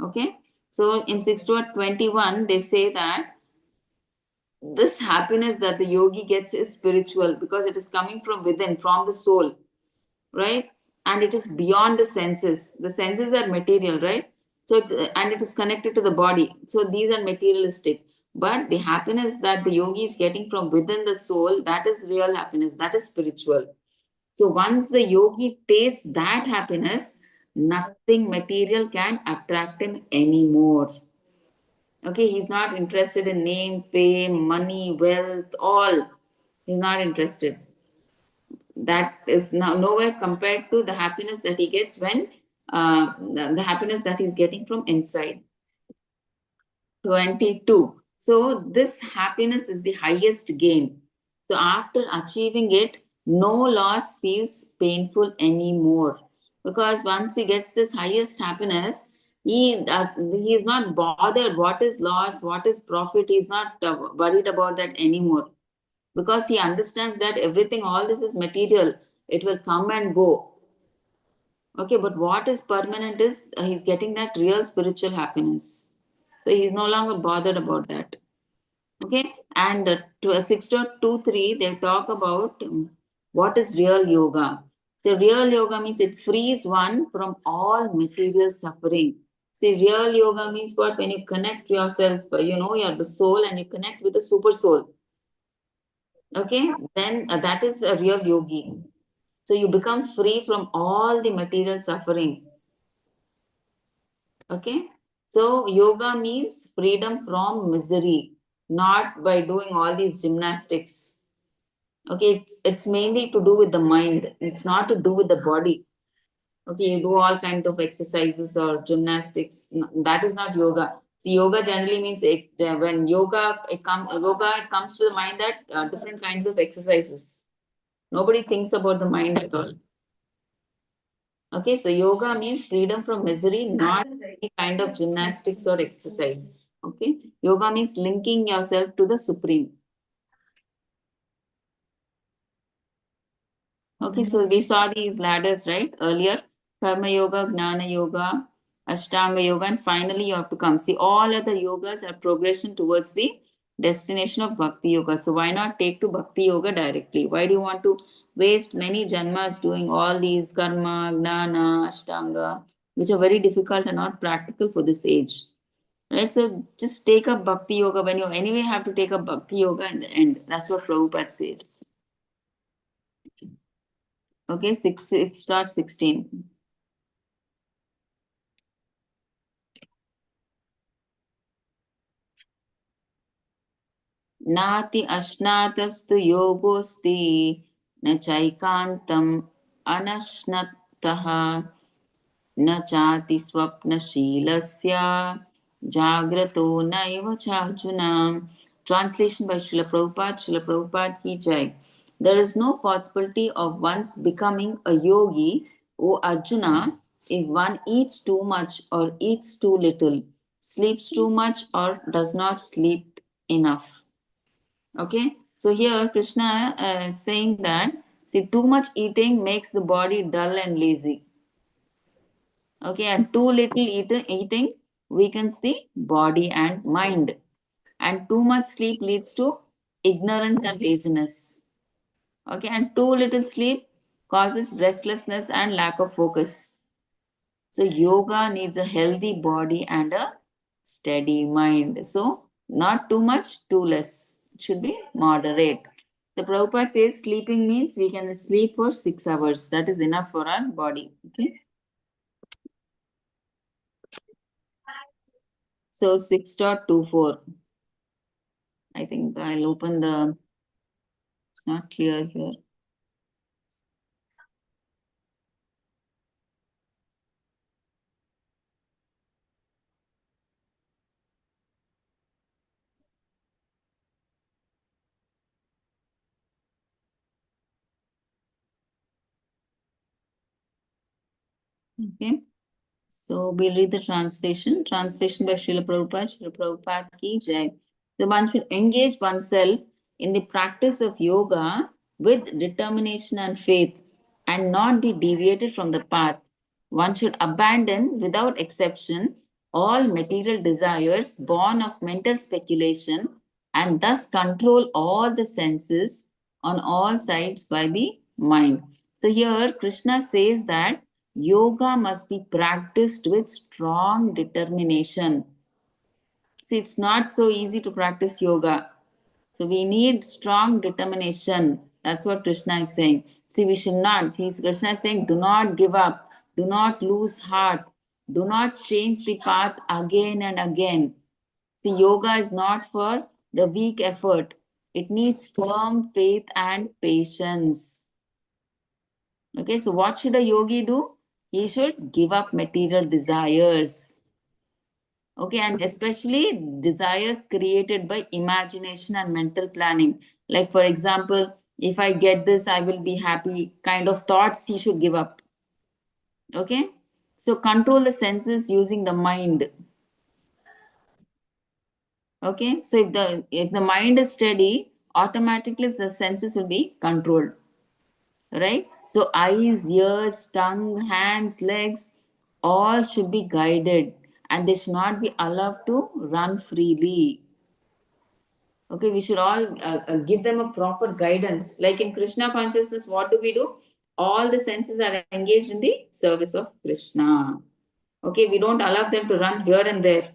Speaker 1: Okay. So in 6.21, they say that this happiness that the yogi gets is spiritual because it is coming from within, from the soul, right? And it is beyond the senses. The senses are material, right? So and it is connected to the body. So these are materialistic. But the happiness that the yogi is getting from within the soul, that is real happiness, that is spiritual. So once the yogi tastes that happiness, nothing material can attract him anymore. Okay, he's not interested in name, fame, money, wealth, all. He's not interested. That is now nowhere compared to the happiness that he gets when the happiness that he's getting from inside. 22. So this happiness is the highest gain. So after achieving it, no loss feels painful anymore. Because once he gets this highest happiness, he is not bothered what is loss, what is profit. He's not worried about that anymore. Because he understands that everything, all this is material. It will come and go. Okay, but what is permanent is he's getting that real spiritual happiness. So he's no longer bothered about that. Okay, and to 6.23, they talk about what is real yoga. So real yoga means it frees one from all material suffering. See, real yoga means what? When you connect yourself, you're the soul and you connect with the super soul. Okay, then that is a real yogi. So you become free from all the material suffering. Okay, so yoga means freedom from misery, not by doing all these gymnastics. Okay, it's mainly to do with the mind, it's not to do with the body. Okay, you do all kind of exercises or gymnastics. That is not yoga. See, yoga generally means when it comes to the mind that different kinds of exercises. Nobody thinks about the mind at all. Okay, so yoga means freedom from misery, not any kind of gymnastics or exercise. Okay, yoga means linking yourself to the supreme. Okay, so we saw these ladders, right? Earlier, Karma Yoga, Gnana Yoga, Ashtanga Yoga, and finally you have to come. See, all other yogas are progression towards the destination of Bhakti Yoga. So why not take to Bhakti Yoga directly? Why do you want to waste many janmas doing all these Karma, Gnana, Ashtanga, which are very difficult and not practical for this age? Right? So just take up Bhakti Yoga when you anyway have to take up Bhakti Yoga in the end. That's what Prabhupada says. Okay, 6.16. नाति अश्नातस्तु योगोस्ति न चैकान्तम् अनश्नतः न चाति स्वप्नशीलस्य जाग्रतो नैव चार्जुना. Translation by Srila Prabhupada. Srila Prabhupada ki jai. There is no possibility of one's becoming a yogi, O Arjuna, if one eats too much or eats too little, sleeps too much or does not sleep enough. Okay, so here Krishna is saying that, see, too much eating makes the body dull and lazy. Okay, and too little eating weakens the body and mind. And too much sleep leads to ignorance and laziness. Okay, and too little sleep causes restlessness and lack of focus. So yoga needs a healthy body and a steady mind. So not too much, too less. It should be moderate. The Prabhupada says sleeping means we can sleep for 6 hours. That is enough for our body. Okay. So 6.24. I think I'll open the, it's not clear here. Okay. So we'll read the translation. Translation by Srila Prabhupada. Srila Prabhupada ki jai. So one should engage oneself in the practice of yoga with determination and faith and not be deviated from the path. One should abandon without exception all material desires born of mental speculation and thus control all the senses on all sides by the mind. So here Krishna says that yoga must be practiced with strong determination. See, it's not so easy to practice yoga. So we need strong determination. That's what Krishna is saying. See, we should not. Krishna is saying, do not give up. Do not lose heart. Do not change the path again and again. See, yoga is not for the weak effort. It needs firm faith and patience. Okay, so what should a yogi do? He should give up material desires. Okay, and especially desires created by imagination and mental planning. Like, for example, if I get this, I will be happy kind of thoughts he should give up. Okay, so control the senses using the mind. Okay, so if the mind is steady, automatically the senses will be controlled. Right? So eyes, ears, tongue, hands, legs, all should be guided and they should not be allowed to run freely. Okay, we should all give them a proper guidance. Like in Krishna consciousness, what do? All the senses are engaged in the service of Krishna. Okay, we don't allow them to run here and there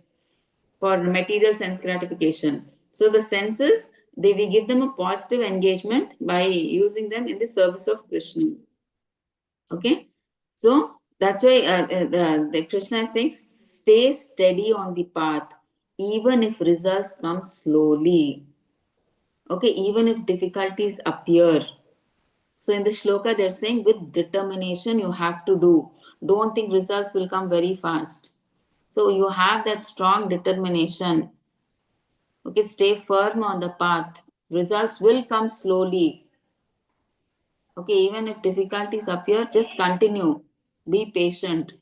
Speaker 1: for material sense gratification. So the senses, we give them a positive engagement by using them in the service of Krishna. Okay, so that's why the Krishna is saying, stay steady on the path, even if results come slowly. Okay, even if difficulties appear. So in the shloka, they're saying with determination you have to do. Don't think results will come very fast. So you have that strong determination. Okay, stay firm on the path. Results will come slowly. Okay, even if difficulties appear, just continue. Be patient.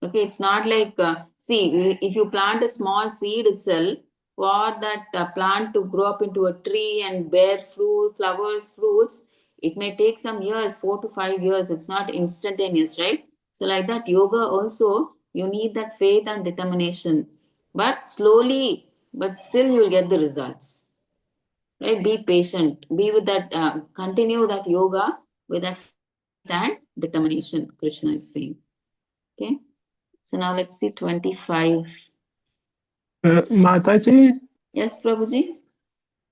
Speaker 1: Okay, it's not like, see, if you plant a small seed itself, for that plant to grow up into a tree and bear fruit, flowers, fruits, it may take some years, 4 to 5 years. It's not instantaneous, right? So like that, yoga also, you need that faith and determination. But slowly, but still you'll get the results. Right? Be patient. Be with that, continue that yoga with that faith and determination, Krishna is saying. Okay? So now let's see 25.
Speaker 3: Mataji,
Speaker 1: Yes, Prabhuji?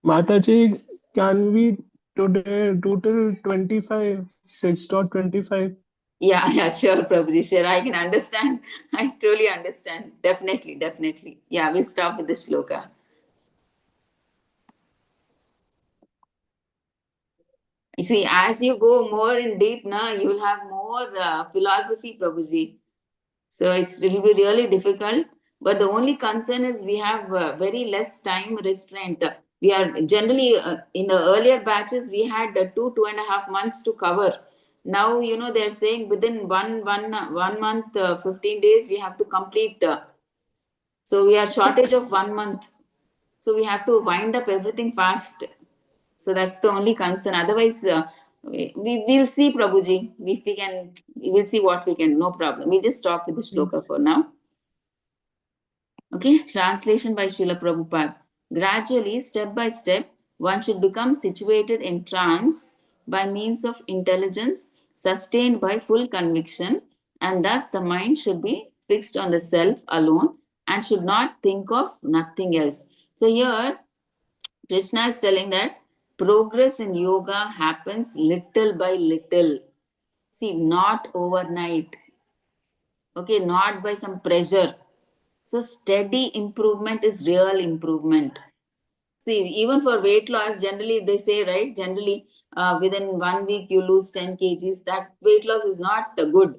Speaker 3: Mataji, can we today do till 25, 6.25?
Speaker 1: Yeah, sure, Prabhuji. Sure, I can understand. I truly understand. Definitely, definitely. Yeah, we'll stop with the shloka. You see, as you go more in deep, now you will have more philosophy, Prabhuji. So it will be really difficult. But the only concern is we have very less time restraint. We are generally in the earlier batches we had 2.5 months to cover. Now they're saying within one month 15 days we have to complete. So we are shortage of 1 month. So we have to wind up everything fast. So that's the only concern. Otherwise, we'll see, Prabhuji. We will see what we can. No problem. We just stop with the shloka for now. Okay, translation by Srila Prabhupada. Gradually, step by step, one should become situated in trance by means of intelligence sustained by full conviction, and thus the mind should be fixed on the self alone and should not think of nothing else. So here, Krishna is telling that progress in yoga happens little by little. See, not overnight. Okay, not by some pressure. So steady improvement is real improvement. See, even for weight loss, generally they say, right? Generally, within 1 week you lose 10 kgs. That weight loss is not good.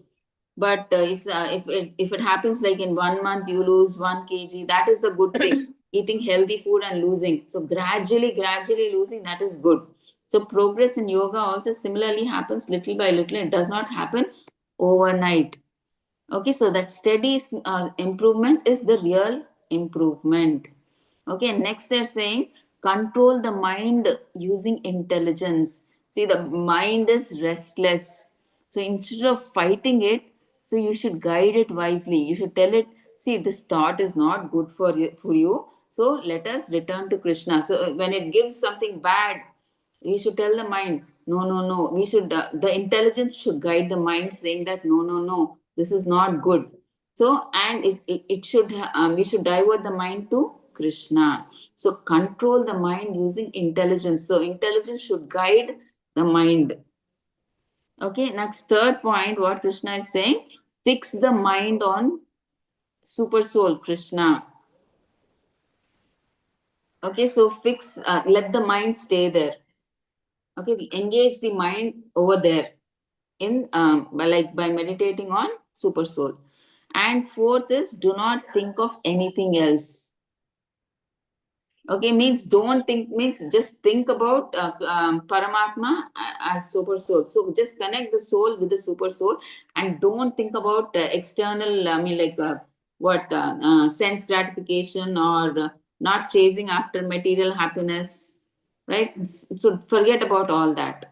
Speaker 1: But if it happens like in 1 month you lose 1 kg, that is the good thing. Eating healthy food and losing. So gradually losing, that is good. So progress in yoga also similarly happens little by little. It does not happen overnight. Okay, so that steady improvement is the real improvement. Okay, next they're saying control the mind using intelligence. See, the mind is restless. So instead of fighting it, so you should guide it wisely. You should tell it, see, this thought is not good for you. So let us return to Krishna. So when it gives something bad, we should tell the mind, no, no, no. We should, the intelligence should guide the mind saying that, no, no, no, this is not good. So, and it should, we should divert the mind to Krishna. So control the mind using intelligence. So intelligence should guide the mind. Okay, next third point, what Krishna is saying, fix the mind on super soul, Krishna. Okay, so fix, let the mind stay there. Okay, engage the mind over there in by meditating on super soul. And fourth is do not think of anything else. Okay, means don't think, means just think about Paramatma as super soul. So just connect the soul with the super soul and don't think about external, sense gratification or not chasing after material happiness, right? So forget about all that.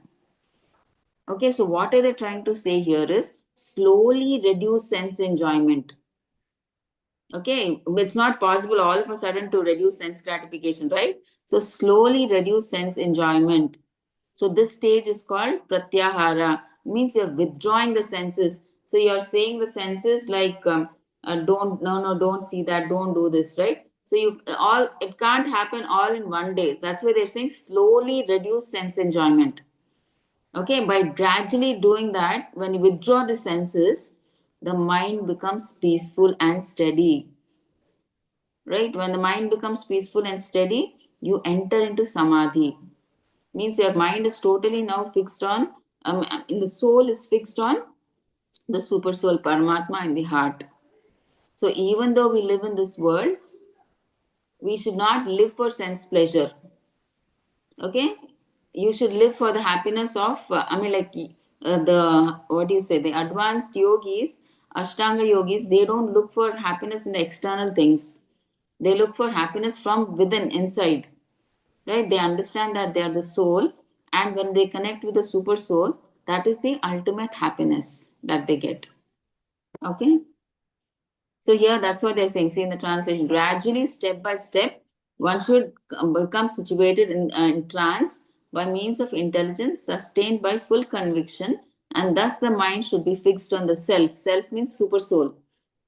Speaker 1: Okay, so what are they trying to say here is slowly reduce sense enjoyment. Okay, it's not possible all of a sudden to reduce sense gratification, right? So slowly reduce sense enjoyment. So this stage is called pratyahara, means you're withdrawing the senses. So you're saying the senses like, don't see that, don't do this, right? So it can't happen all in one day. That's why they're saying slowly reduce sense enjoyment. Okay, by gradually doing that, when you withdraw the senses, the mind becomes peaceful and steady. Right? When the mind becomes peaceful and steady, you enter into samadhi. Means your mind is totally now fixed on, the soul is fixed on the super soul, Paramatma in the heart. So even though we live in this world, we should not live for sense pleasure. Okay? You should live for the happiness of, the advanced yogis, Ashtanga yogis, they don't look for happiness in the external things. They look for happiness from within, inside. Right? They understand that they are the soul, and when they connect with the super soul, that is the ultimate happiness that they get. Okay? So here, that's what they're saying. See in the translation, gradually, step by step, one should become situated in trance by means of intelligence sustained by full conviction, and thus the mind should be fixed on the self. Self means super soul,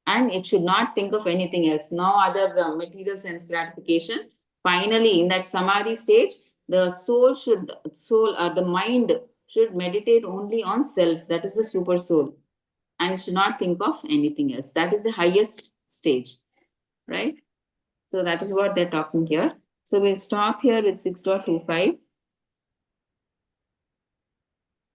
Speaker 1: and it should not think of anything else, no other material sense gratification. Finally, in that samadhi stage, the the mind should meditate only on self, that is the super soul, and should not think of anything else. That is the highest stage, right? So that is what they're talking here. So we'll stop here with 6.25.